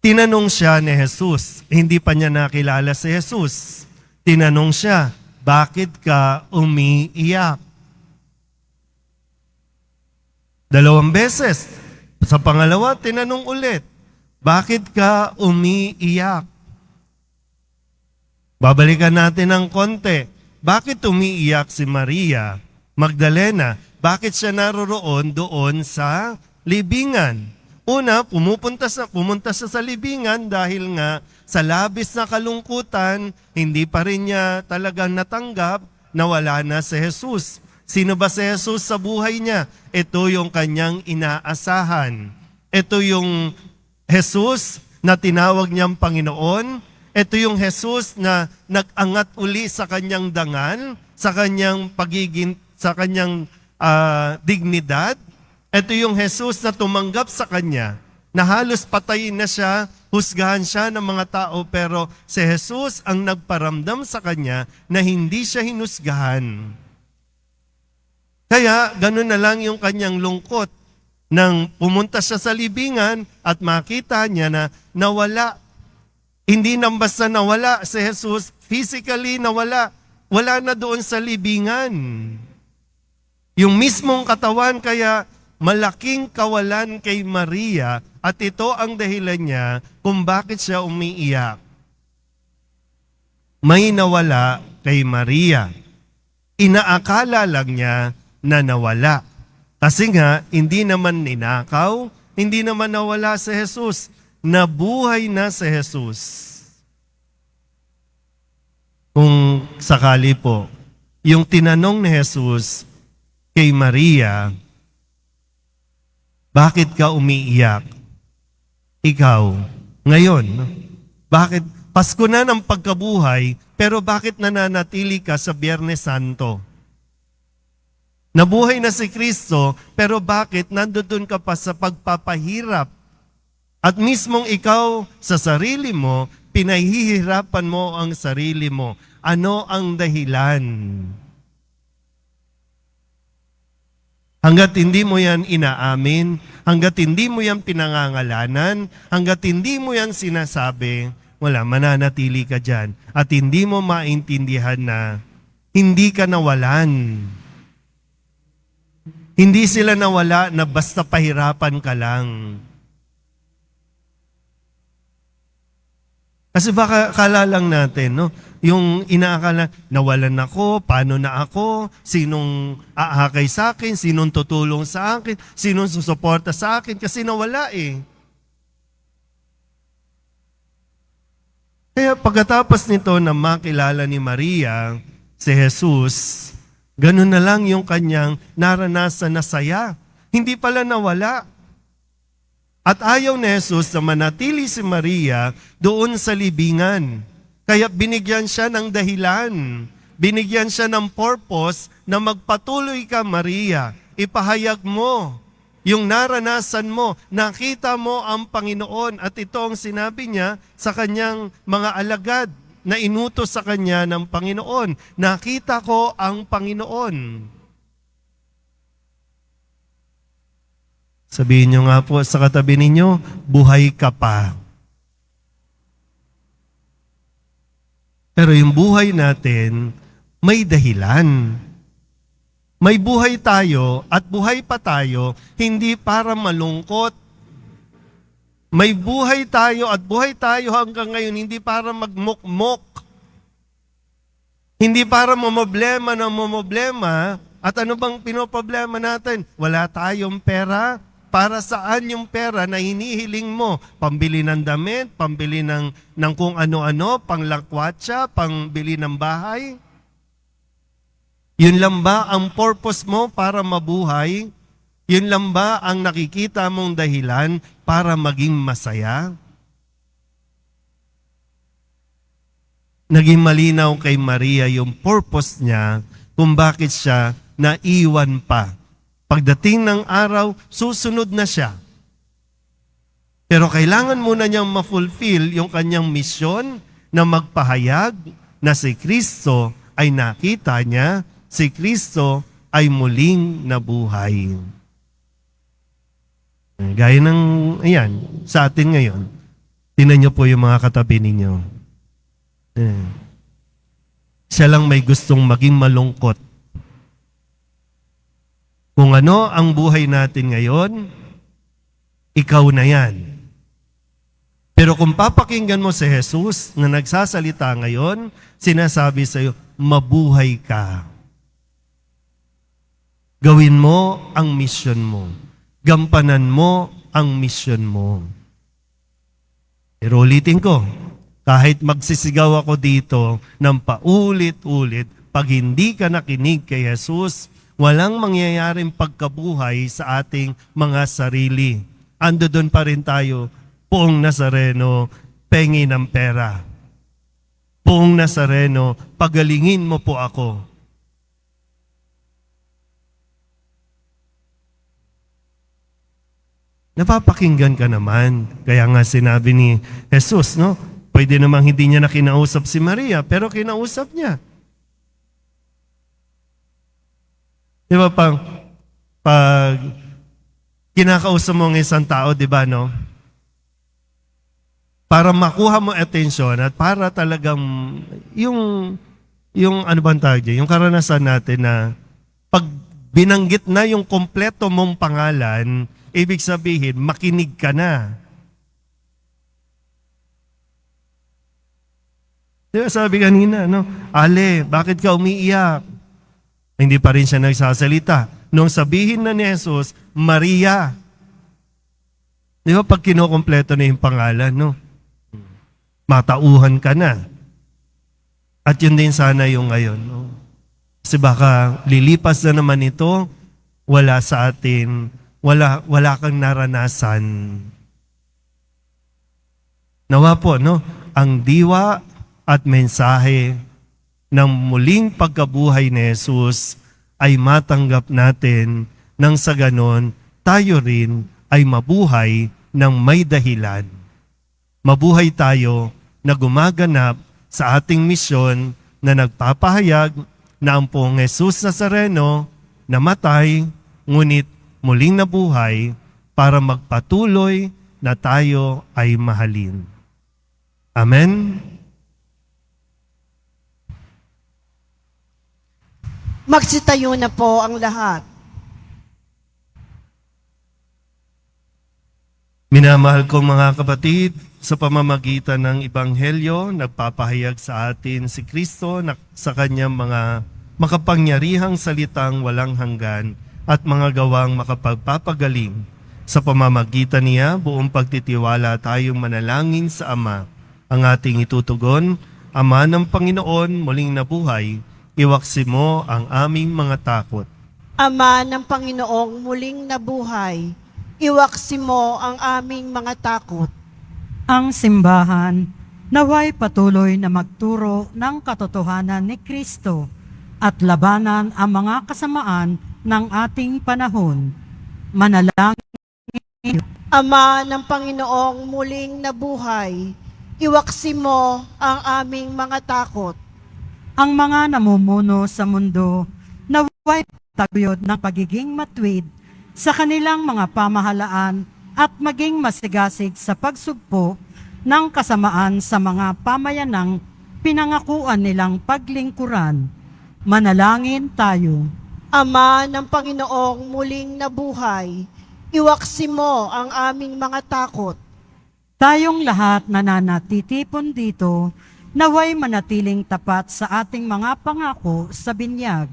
Tinanong siya ni Jesus, hindi pa niya nakilala si Jesus. Tinanong siya, "Bakit ka umiiyak?" 2 beses. Sa pangalawa, tinanong ulit, "Bakit ka umiiyak?" Babalikan natin ng konti. Bakit umiiyak si Maria Magdalena? Bakit siya naroroon doon sa libingan? Una, pumunta siya sa libingan dahil nga sa labis na kalungkutan, hindi pa rin niya talagang natanggap na wala na si Jesus. Sino ba si Jesus sa buhay niya? Ito yung kanyang inaasahan. Ito yung Jesus na tinawag niyang Panginoon. Ito yung Jesus na nag-angat uli sa kanyang dangal, sa kanyang pagiging, sa kanyang dignidad. Ito yung Jesus na tumanggap sa kanya, na halos patayin na siya, husgahan siya ng mga tao, pero si Jesus ang nagparamdam sa kanya na hindi siya hinusgahan. Kaya ganun na lang yung kanyang lungkot nang pumunta siya sa libingan at makita niya na nawala. Hindi nang basta nawala si Jesus, physically nawala. Wala na doon sa libingan. Yung mismong katawan, kaya malaking kawalan kay Maria at ito ang dahilan niya kung bakit siya umiiyak. May nawala kay Maria. Inaakala lang niya na nawala. Kasi nga, hindi naman ninakaw, hindi naman nawala si Jesus. Nabuhay na si Jesus. Kung sakali po, yung tinanong ni Jesus kay Maria, bakit ka umiiyak? Ikaw, ngayon, bakit? Pasko na ng pagkabuhay, pero bakit nananatili ka sa Biyernes Santo? Nabuhay na si Kristo, pero bakit nandoon ka pa sa pagpapahirap? At mismong ikaw sa sarili mo, pinahihirapan mo ang sarili mo. Ano ang dahilan? Hanggat hindi mo yan inaamin, hanggat hindi mo yan pinangangalanan, hanggat hindi mo yan sinasabi, wala, mananatili ka dyan. At hindi mo maintindihan na hindi ka nawalan. Hindi sila nawala na basta pahirapan ka lang. Kasi baka kala lang natin, no? Yung inaakala, nawalan ako, paano na ako, sinong aakay sa akin, sinong tutulong sa akin, sinong susuporta sa akin, kasi nawala eh. Kaya pagkatapos nito na makilala ni Maria, si Jesus, ganun na lang yung kanyang naranasan na saya. Hindi pala nawala. At ayaw ni Jesus na manatili si Maria doon sa libingan. Kaya binigyan siya ng dahilan. Binigyan siya ng purpose na magpatuloy ka, Maria. Ipahayag mo yung naranasan mo. Nakita mo ang Panginoon. At ito ang sinabi niya sa kanyang mga alagad na inutos sa kanya ng Panginoon. Nakita ko ang Panginoon. Sabihin niyo nga po sa katabi ninyo, buhay ka pa. Pero yung buhay natin, may dahilan. May buhay tayo at buhay pa tayo, hindi para malungkot. May buhay tayo at buhay tayo hanggang ngayon, hindi para magmukmok. Hindi para mamblema ng mamblema. At ano bang pinoproblema natin? Wala tayong pera. Para saan yung pera na hinihiling mo? Pambili ng damit, pambili ng kung ano-ano, panglakwatsa, pangbili ng bahay? Yun lang ba ang purpose mo para mabuhay? Yun lang ba ang nakikita mong dahilan para maging masaya? Naging malinaw kay Maria yung purpose niya kung bakit siya naiwan pa. Pagdating ng araw, susunod na siya. Pero kailangan muna niyang ma-fulfill yung kanyang misyon na magpahayag na si Kristo ay nakita niya, si Kristo ay muling nabuhay. Gaya ng, ayan, sa atin ngayon, tingnan niyo po yung mga katabi ninyo. Siya lang may gustong maging malungkot. Kung ano ang buhay natin ngayon, ikaw na yan. Pero kung papakinggan mo si Jesus na nagsasalita ngayon, sinasabi sa iyo, mabuhay ka. Gawin mo ang misyon mo. Gampanan mo ang misyon mo. Pero ulitin ko, kahit magsisigaw ako dito ng paulit-ulit, pag hindi ka nakinig kay Jesus, walang mangyayaring pagkabuhay sa ating mga sarili. Ando doon pa rin tayo, Poong Nazareno, pengi ng pera. Poong Nazareno, pagalingin mo po ako. Napapakinggan ka naman. Kaya nga sinabi ni Jesus, no? Pwede namang hindi niya na kinausap si Maria, pero kinausap niya. Di ba pag kinakausap mo ng isang tao, di ba, no? Para makuha mo atensyon at para talagang yung ano bang tawag dyan? Yung karanasan natin na pag binanggit na yung kompleto mong pangalan, ibig sabihin, makinig ka na. Diba sabi kanina, no? Ale, bakit ka umiiyak? Hindi pa rin siya nagsasalita. Nung sabihin na ni Jesus, Maria. Di ba pag kinukompleto na yung pangalan, no? Matauhan ka na. At yun din sana yung ngayon, no? Kasi baka lilipas na naman ito, wala sa atin, wala kang naranasan. Nawa po, no? Ang diwa at mensahe ng muling pagkabuhay ni Jesus ay matanggap natin nang sa ganon tayo rin ay mabuhay ng may dahilan. Mabuhay tayo na gumaganap sa ating misyon na nagpapahayag na ang Poong Jesus Nazareno namatay ngunit muling nabuhay para magpatuloy na tayo ay mahalin. Amen? Magsitayo na po ang lahat. Minamahal kong mga kapatid, sa pamamagitan ng Ebanghelyo, nagpapahayag sa atin si Kristo na sa kanyang mga makapangyarihang salitang walang hanggan at mga gawang makapagpapagaling. Sa pamamagitan niya, buong pagtitiwala tayong manalangin sa Ama. Ang ating itutugon, Ama ng Panginoon, muling nabuhay, iwaksi mo ang aming mga takot. Ama ng Panginoong muling nabuhay, iwaksi mo ang aming mga takot. Ang simbahan naway patuloy na magturo ng katotohanan ni Kristo at labanan ang mga kasamaan ng ating panahon. Manalangin. Ama ng Panginoong muling nabuhay, iwaksi mo ang aming mga takot. Ang mga namumuno sa mundo naway taguyod ng pagiging matwid sa kanilang mga pamahalaan at maging masigasig sa pagsugpo ng kasamaan sa mga pamayanang pinangakuan nilang paglingkuran. Manalangin tayo. Ama ng Panginoong muling nabuhay, iwaksi mo ang aming mga takot. Tayong lahat na nanatitipon dito, naway manatiling tapat sa ating mga pangako sa binyag.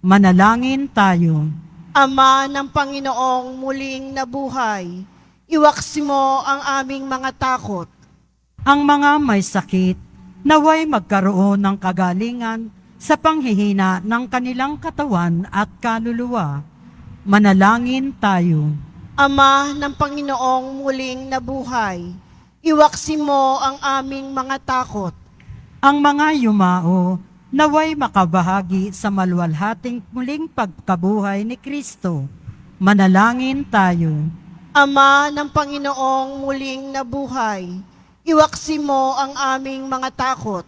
Manalangin tayo. Ama ng Panginoong muling nabuhay, iwaksi mo ang aming mga takot. Ang mga may sakit, naway magkaroon ng kagalingan sa panghihina ng kanilang katawan at kaluluwa. Manalangin tayo. Ama ng Panginoong muling nabuhay, iwaksi mo ang aming mga takot. Ang mga yumao, naway makabahagi sa maluwalhating muling pagkabuhay ni Kristo. Manalangin tayo. Ama ng Panginoong muling nabuhay, iwaksi mo ang aming mga takot.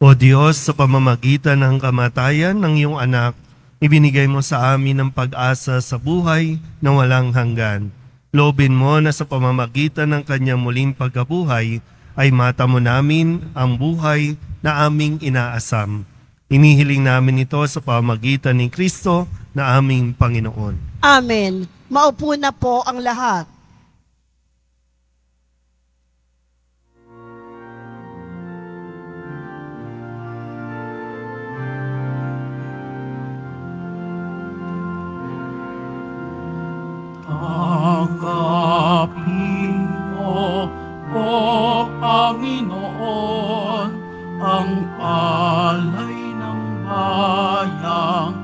O Diyos, sa pamamagitan ng kamatayan ng iyong anak, ibinigay mo sa amin ang pag-asa sa buhay na walang hanggan. Loobin mo na sa pamamagitan ng kanyang muling pagkabuhay ay matamo namin ang buhay na aming inaasam. Inihiling namin ito sa pamamagitan ni Kristo na aming Panginoon. Amen. Maupo na po ang lahat. Tanggapin mo, O Panginoon, ang alay ng bayang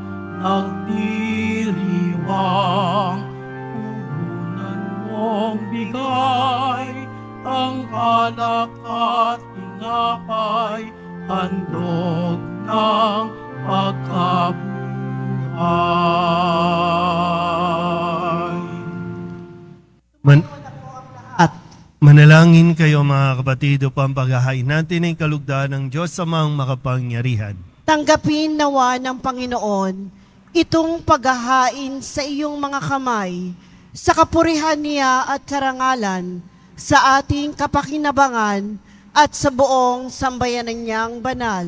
ng pagkabuhay. At Manalangin kayo mga kapatid upang paghahain natin ay kalugdan ng Diyos Amang makapangyarihan. tanggapin nawa ng Panginoon itong paghahain sa iyong mga kamay, sa kapurihan niya at karangalan, sa ating kapakinabangan at sa buong sambayanan niyang banal.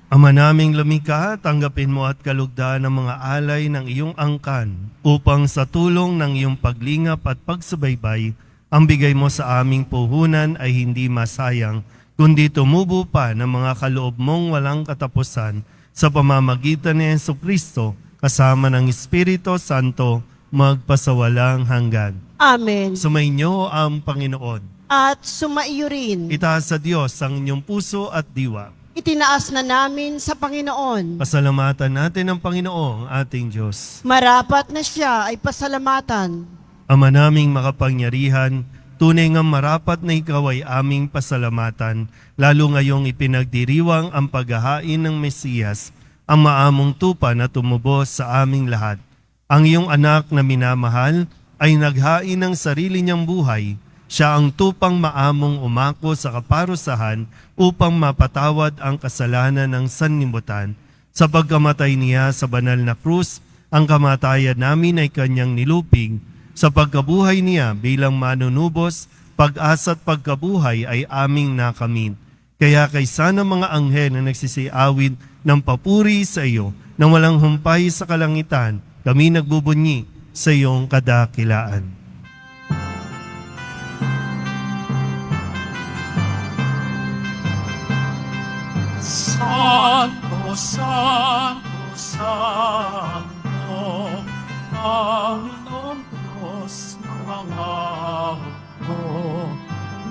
Ama naming lumikha, tanggapin mo at kalugdan ng mga alay ng iyong angkan upang sa tulong ng iyong paglingap at pagsubaybay, ang bigay mo sa aming puhunan ay hindi masayang, kundi tumubo pa ng mga kaloob mong walang katapusan sa pamamagitan ni Jesucristo kasama ng Espiritu Santo magpasawalang hanggan. Amen. Sumainyo ang Panginoon. At sumaiyo rin, Itaas sa Diyos ang inyong puso at diwa. itinaas na namin sa Panginoon. Pasalamatan natin ang Panginoong ating Diyos. Marapat na siya ay pasalamatan. Ama naming makapangyarihan, tunay nga marapat na ikaw ay aming pasalamatan, lalo ngayong ipinagdiriwang ang paghahain ng Mesiyas, ang maamong tupa na tumubos sa aming lahat. Ang iyong anak na minamahal ay naghain ng sarili niyang buhay. Siya ang tupang maamong umako sa kaparusahan upang mapatawad ang kasalanan ng sanlibutan. Sa pagkamatay niya sa banal na krus, ang kamatayan namin ay kanyang nilupig. Sa pagkabuhay niya bilang manunubos, pag-asa at pagkabuhay ay aming nakamit. Kaya kaysa ng mga anghel na nagsisiawit ng papuri sa iyo, nang walang humpay sa kalangitan, kami nagbubunyi sa iyong kadakilaan. Santo, Santo, Santo, Panginoong Diyos ng mga hukbo.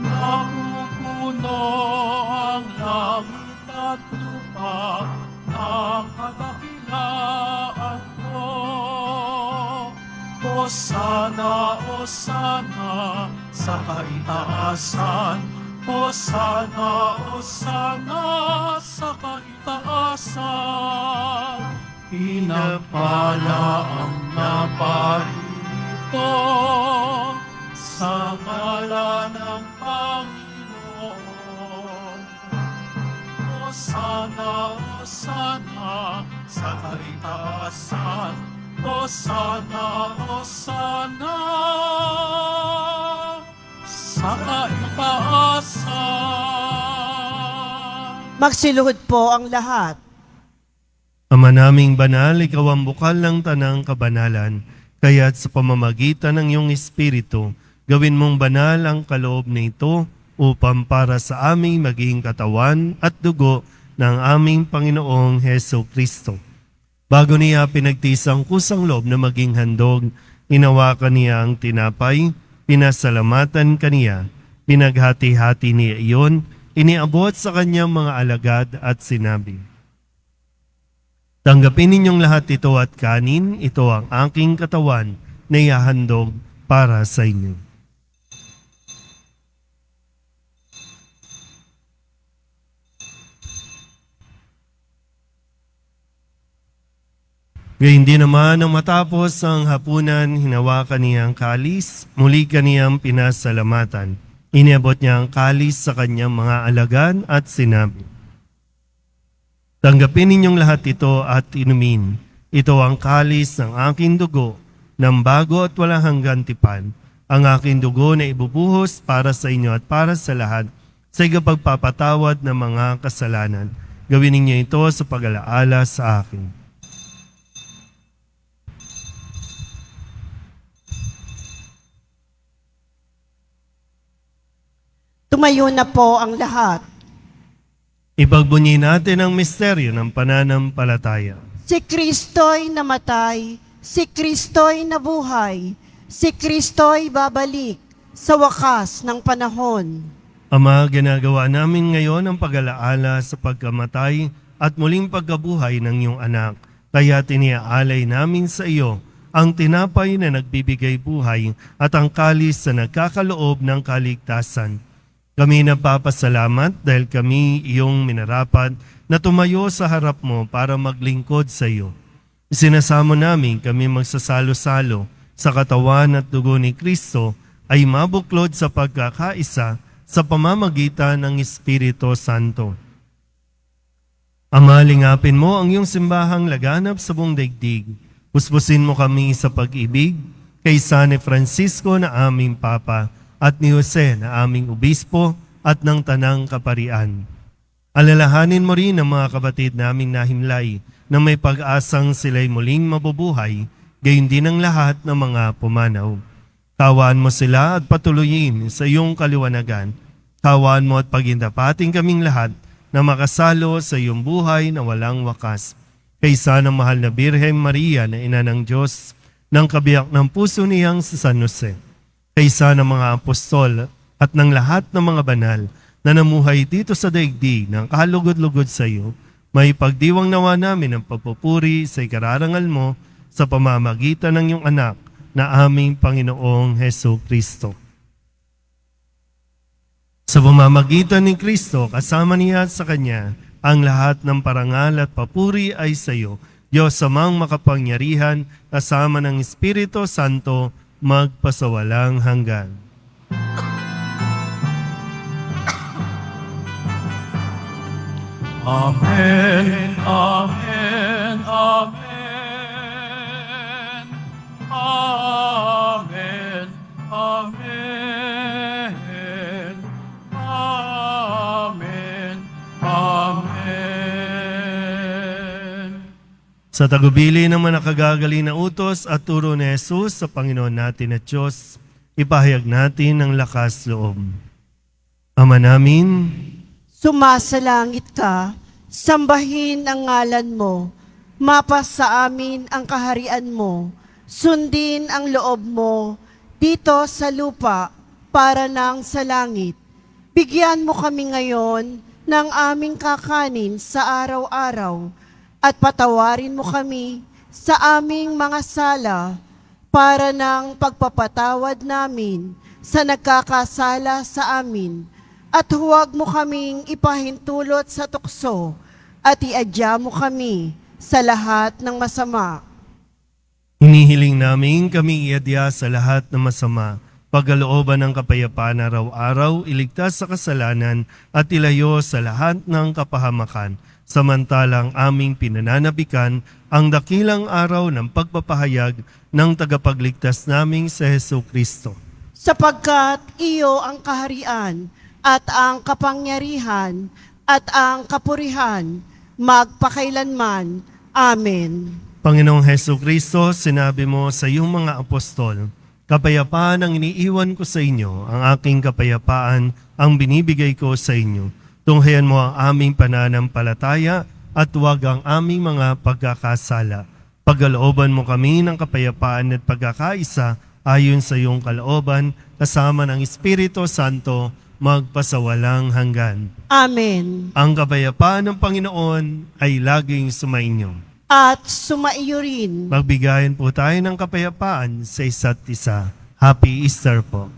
Napupuno ang langit at lupa ng kadakilaan mo. Hosana, Hosana sa kaitaasan. Hosana, Hosana sa kaitaasan. Pinagpala ang naparito sa ngalan ng Panginoon. Hosana, Hosana sa kaitaasan. Hosana, Hosana sa kaitaasan. Magsiluhod po ang lahat. Ama naming banal, ikaw ang bukal ng tanang kabanalan, kaya't sa pamamagitan ng iyong Espiritu, gawin mong banal ang kaloob na ito upang para sa aming maging katawan at dugo ng aming Panginoong Heso Kristo. Bago niya pinagtiis ang kusang loob na maging handog, inawakan niya ang tinapay, pinasalamatan kaniya, pinaghati-hati niya iyon, iniabot sa kanyang mga alagad at sinabi, tanggapin ninyong lahat ito at kanin, ito ang aking katawan na ihahandog para sa inyo. Gayun din naman nang matapos ang hapunan, hinawakan niya ang kalis, muli kaniyang pinasalamatan. Iniabot niya ang kalis sa kanyang mga alagad at sinabi, tanggapin ninyong lahat ito at inumin. Ito ang kalis ng aking dugo, ng bago at walang hanggang tipan. Ang aking dugo na ibubuhos para sa inyo at para sa lahat sa ikapagpapatawad ng mga kasalanan. Gawin ninyo ito sa pag-alaala sa akin. Tumayo na po ang lahat. Ipagbunyi natin ang misteryo ng pananampalataya. Si Kristo'y namatay, si Kristo'y nabuhay, si Kristo'y babalik sa wakas ng panahon. Ama, ginagawa namin ngayon ang pag-alaala sa pagkamatay at muling pagkabuhay ng iyong anak. Kaya tiniaalay namin sa iyo ang tinapay na nagbibigay buhay at ang kalis na nagkakaloob ng kaligtasan. Kami nagpapasalamat dahil kami iyong minarapat na tumayo sa harap mo para maglingkod sa iyo. Isinasamo namin kami magsasalo-salo sa katawan at dugo ni Kristo ay mabuklod sa pagkakaisa sa pamamagitan ng Espiritu Santo. Ama, lingapin mo ang iyong simbahang laganap sa buong daigdig. Puspusin mo kami sa pag-ibig kay San Francisco na aming Papa at ni Jose na aming Obispo at ng Tanang Kaparian. Alalahanin mo rin ang mga kapatid naming nahimlay na may pag-asang sila'y muling mabubuhay, gayon din ang lahat ng mga pumanaw. Kawaan mo sila at patuloyin sa iyong kaliwanagan. Kawaan mo at pagindapating kaming lahat na makasalo sa iyong buhay na walang wakas. Kaysa ng mahal na Birhen Maria na ina ng Diyos, ng kabiyak ng puso niyang si San Jose, kaysa ng mga apostol at ng lahat ng mga banal na namuhay dito sa daigdig ng kahalugod-lugod sa iyo, may pagdiwang nawa namin ang papupuri sa ikararangal mo sa pamamagitan ng iyong anak na aming Panginoong Heso Kristo. Sa pamamagitan ni Kristo, kasama niya at sa Kanya, ang lahat ng parangal at papuri ay sa iyo, Diyos amang makapangyarihan, kasama ng Espiritu Santo, magpasawalang hanggan. Amen, amen, amen. Amen, amen. Amen, amen. Sa tagubili ng manakagagali na utos at turo ni Jesus sa Panginoon natin at Diyos, ipahayag natin ang lakas loob. Ama namin, Sumasalangit ka, sambahin ang ngalan mo, mapas sa amin ang kaharian mo, sundin ang loob mo, dito sa lupa para nang sa langit. Bigyan mo kami ngayon ng aming kakanin sa araw-araw, at patawarin mo kami sa aming mga sala, para ng pagpapatawad namin sa nagkakasala sa amin. At huwag mo kaming ipahintulot sa tukso, at iadya mo kami sa lahat ng masama. hinihiling namin kami iadya sa lahat ng masama, pagkalooban ng kapayapaan araw-araw, iligtas sa kasalanan at ilayo sa lahat ng kapahamakan, samantalang aming pinananabikan ang dakilang araw ng pagpapahayag ng tagapagligtas naming sa Heso Kristo. Sapagkat iyo ang kaharian, at ang kapangyarihan, at ang kapurihan, magpakailanman. Amen. Panginoong Heso Kristo, sinabi mo sa iyong mga apostol, kapayapaan ang iniiwan ko sa inyo, ang aking kapayapaan ang binibigay ko sa inyo. Tunghayan mo ang aming pananampalataya at huwag ang aming mga pagkakasala. Pagkalooban mo kami ng kapayapaan at pagkakaisa ayon sa iyong kalooban, kasama ng Espiritu Santo, magpasawalang hanggan. Amen. Ang kapayapaan ng Panginoon ay laging sumainyo. At sumaiyo rin. Magbigayan po tayo ng kapayapaan sa isa't isa. Happy Easter po.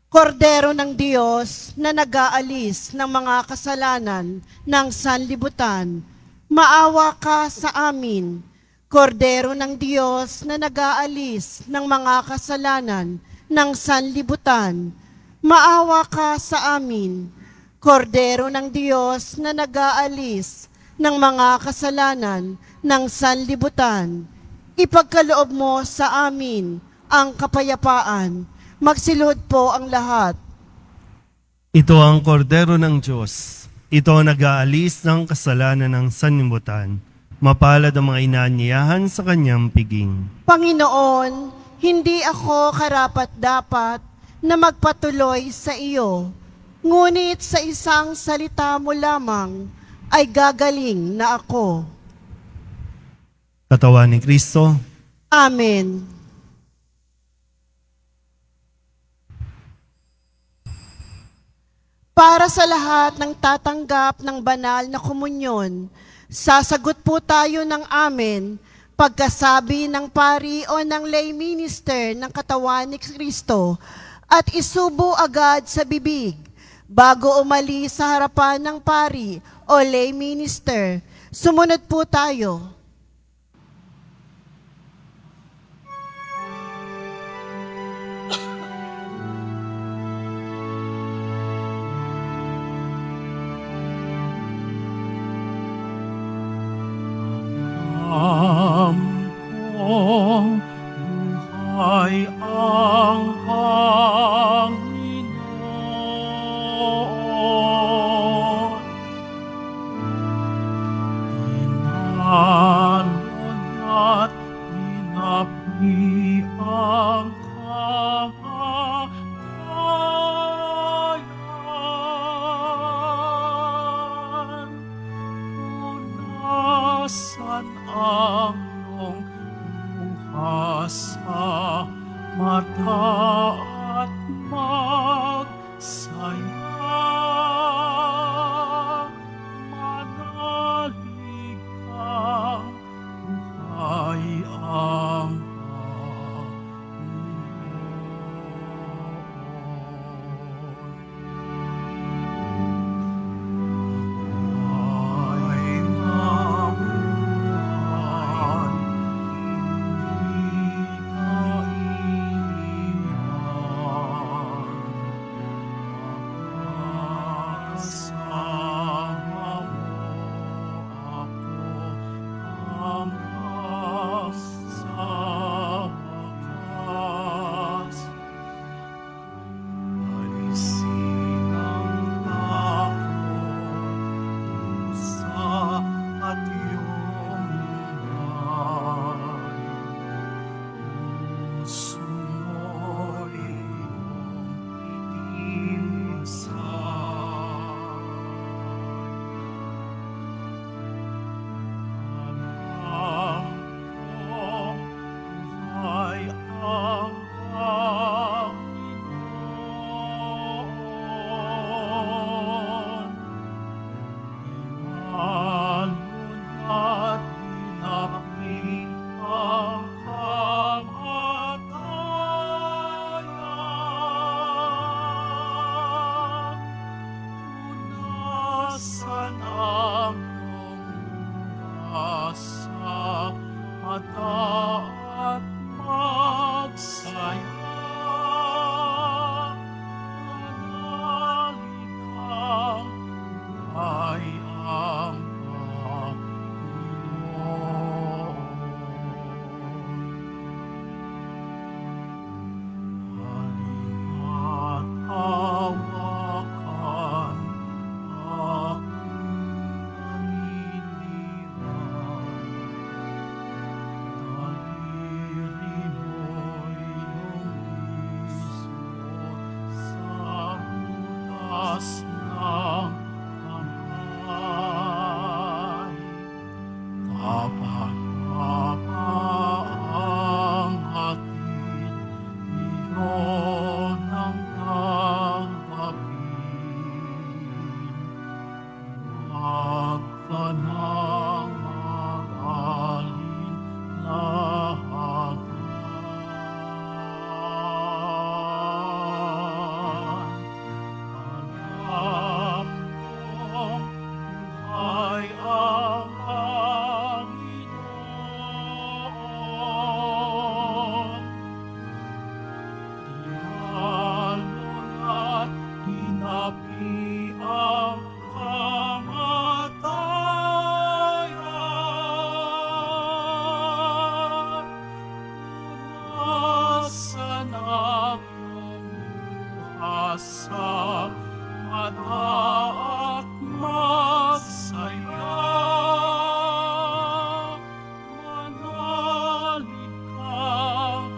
Kordero ng Diyos na nag-aalis ng mga kasalanan ng sanlibutan, maawa ka sa amin. Kordero ng Diyos na nag-aalis ng mga kasalanan ng sanlibutan, maawa ka sa amin. Kordero ng Diyos na nag-aalis ng mga kasalanan ng sanlibutan, ipagkaloob mo sa amin ang kapayapaan. Magsilhod po ang lahat. Ito ang kordero ng Diyos. Ito ang nag-aalis ng kasalanan ng sanlibutan. Mapalad ang mga inaanyayahan sa kanyang piging. Panginoon, hindi ako karapat-dapat na magpatuloy sa iyo, ngunit sa isang salita mo lamang ay gagaling na ako. Katawan ni Kristo, Amen. Para sa lahat ng tatanggap ng banal na komunyon, sasagot po tayo ng amen pagkasabi ng pari o ng lay minister ng katawan ni Kristo at isubo agad sa bibig bago umalis sa harapan ng pari o lay minister. Sumunod po tayo. Ang kong buhay ang Panginoon. Tinanong at tinapi ang kamatayan. Punasan ang iyong luha sa mata at magsaya. Manalig kang buhay ang Panginoon. Ay nabuhay, hindi kailan makasama mo ako hanggang sa wakas. Alisin ang takot, dusa at iyong lumay. Puso mo iyong itinisay. Alam kong buhay ang Panginoon. Tinalon at tinapi ang kamatayan. Punasan ang iyong sa mata at magsaya. Manalig kang buhay ang Panginoon. Halina't hawakan ang daliri mo'y lumisot sa butas ng kamay. Kapayapa ang hatid iyon ang tanggapin. Huwag ka nang mag-alinlangan. Alam kong buhay ang Panginoon. Tinalon at tinapi ang kamatayan. Punasan ang iyong luha sa mata at magsaya. Manalig kang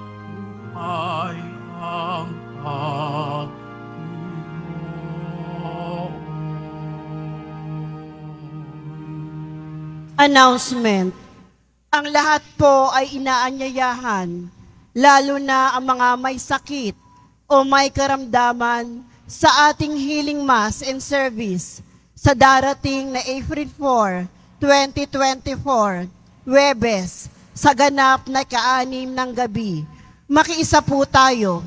buhay ang Panginoon. Announcement. Ang lahat po ay inaanyayahan, lalo na ang mga may sakit o may karamdaman sa ating healing mass and service sa darating na April 4, 2024, Huwebes, sa ganap na ika-6 ng gabi. Makiisa po tayo.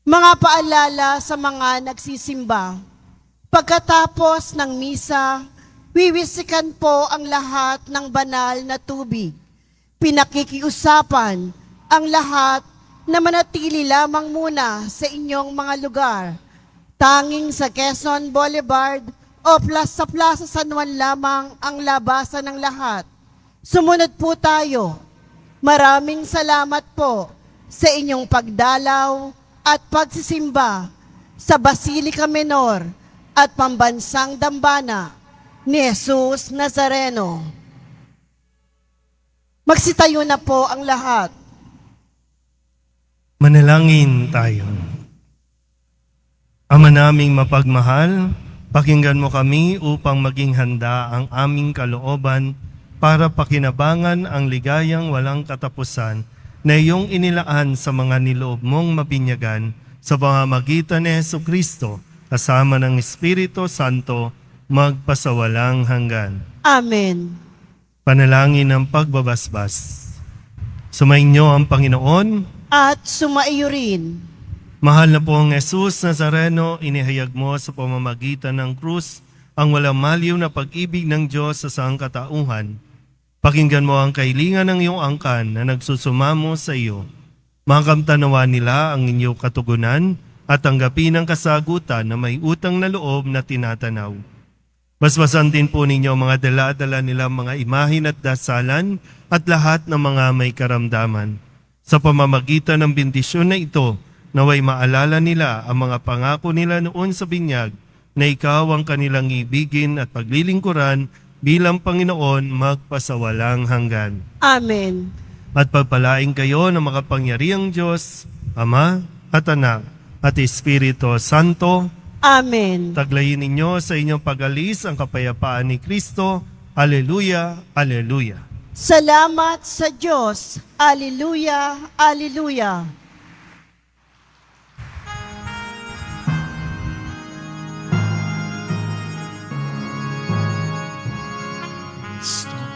Mga paalala sa mga nagsisimba. Pagkatapos ng misa, wiwisikan po ang lahat ng banal na tubig. Pinakikiusapan ang lahat na manatili lamang muna sa inyong mga lugar. Tanging sa Quezon Boulevard o sa Plaza San Juan lamang ang labasan ng lahat. Sumunod po tayo. Maraming salamat po sa inyong pagdalaw at pagsisimba sa Basilica Menor at Pambansang Dambana ni Jesus Nazareno. Magsitayo na po ang lahat. Manalangin tayo. Ama naming mapagmahal, pakinggan mo kami upang maging handa ang aming kalooban para pakinabangan ang ligayang walang katapusan na iyong inilaan sa mga niloob mong mabinyagan sa pamamagitan ni Jesucristo kasama ng Espiritu Santo magpasawalang hanggan. Amen. Panalangin ng pagbabasbas. Sumainyo ang Panginoon. At sumaiyo rin. Mahal na pong Jesus Nazareno, inihayag mo sa pamamagitan ng krus ang walang maliw na pag-ibig ng Diyos sa sangkatauhan. Pakinggan mo ang kahilingan ng iyong angkan na nagsusumamo sa iyo. Makamtanawa nila ang inyong katugunan at tanggapin ang kasagutan na may utang na loob na tinatanaw. Basbasan din po ninyo ang mga dala-dala nilang mga imahin at dasalan at lahat ng mga may karamdaman. Sa pamamagitan ng bendisyon na ito, naway maalala nila ang mga pangako nila noon sa binyag na ikaw ang kanilang ibigin at paglilingkuran bilang Panginoon magpasawalang hanggan. Amen. At pagpalain kayo ng makapangyarihang Diyos, Ama at Anak at Espiritu Santo. Amen. Taglayin ninyo sa inyong pag-alis ang kapayapaan ni Kristo. Alleluia, Alleluia. Salamat sa Diyos. Alleluia, Alleluia.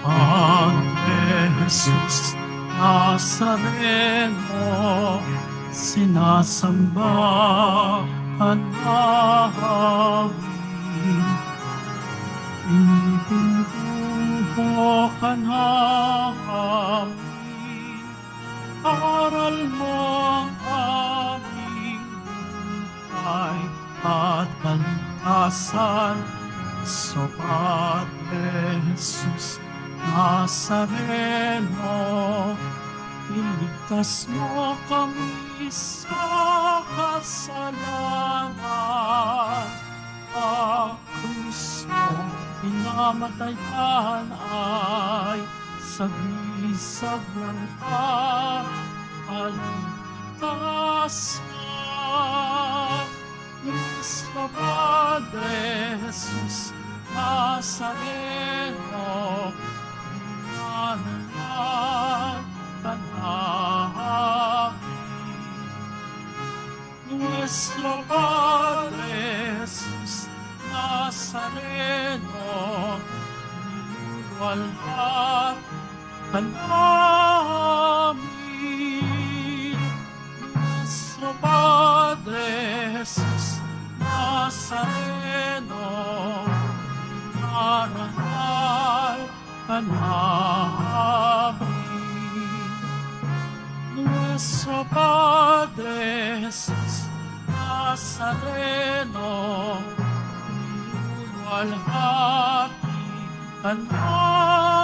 Ante Jesus Nazareno, sinasamba ka namin. Pinipintuho ka namin, aral mo ang aming buhay at kaligtasan. So, Padre Jesus Nazareno, iligtas mo kami sa kasalanan. Ang krus mo pinamatayan ay sagisag ng kaligtasan. Nuestro Padre Jesus Nazareno, pinanalang ka namin. Nuestro Padre Jesus Nazareno, niluwalhati ka namin. Nuestro Padre Jesus Nazareno, narangal ka namin. Nuestro Padre Jesus Nazareno, niluwalhati ka namin.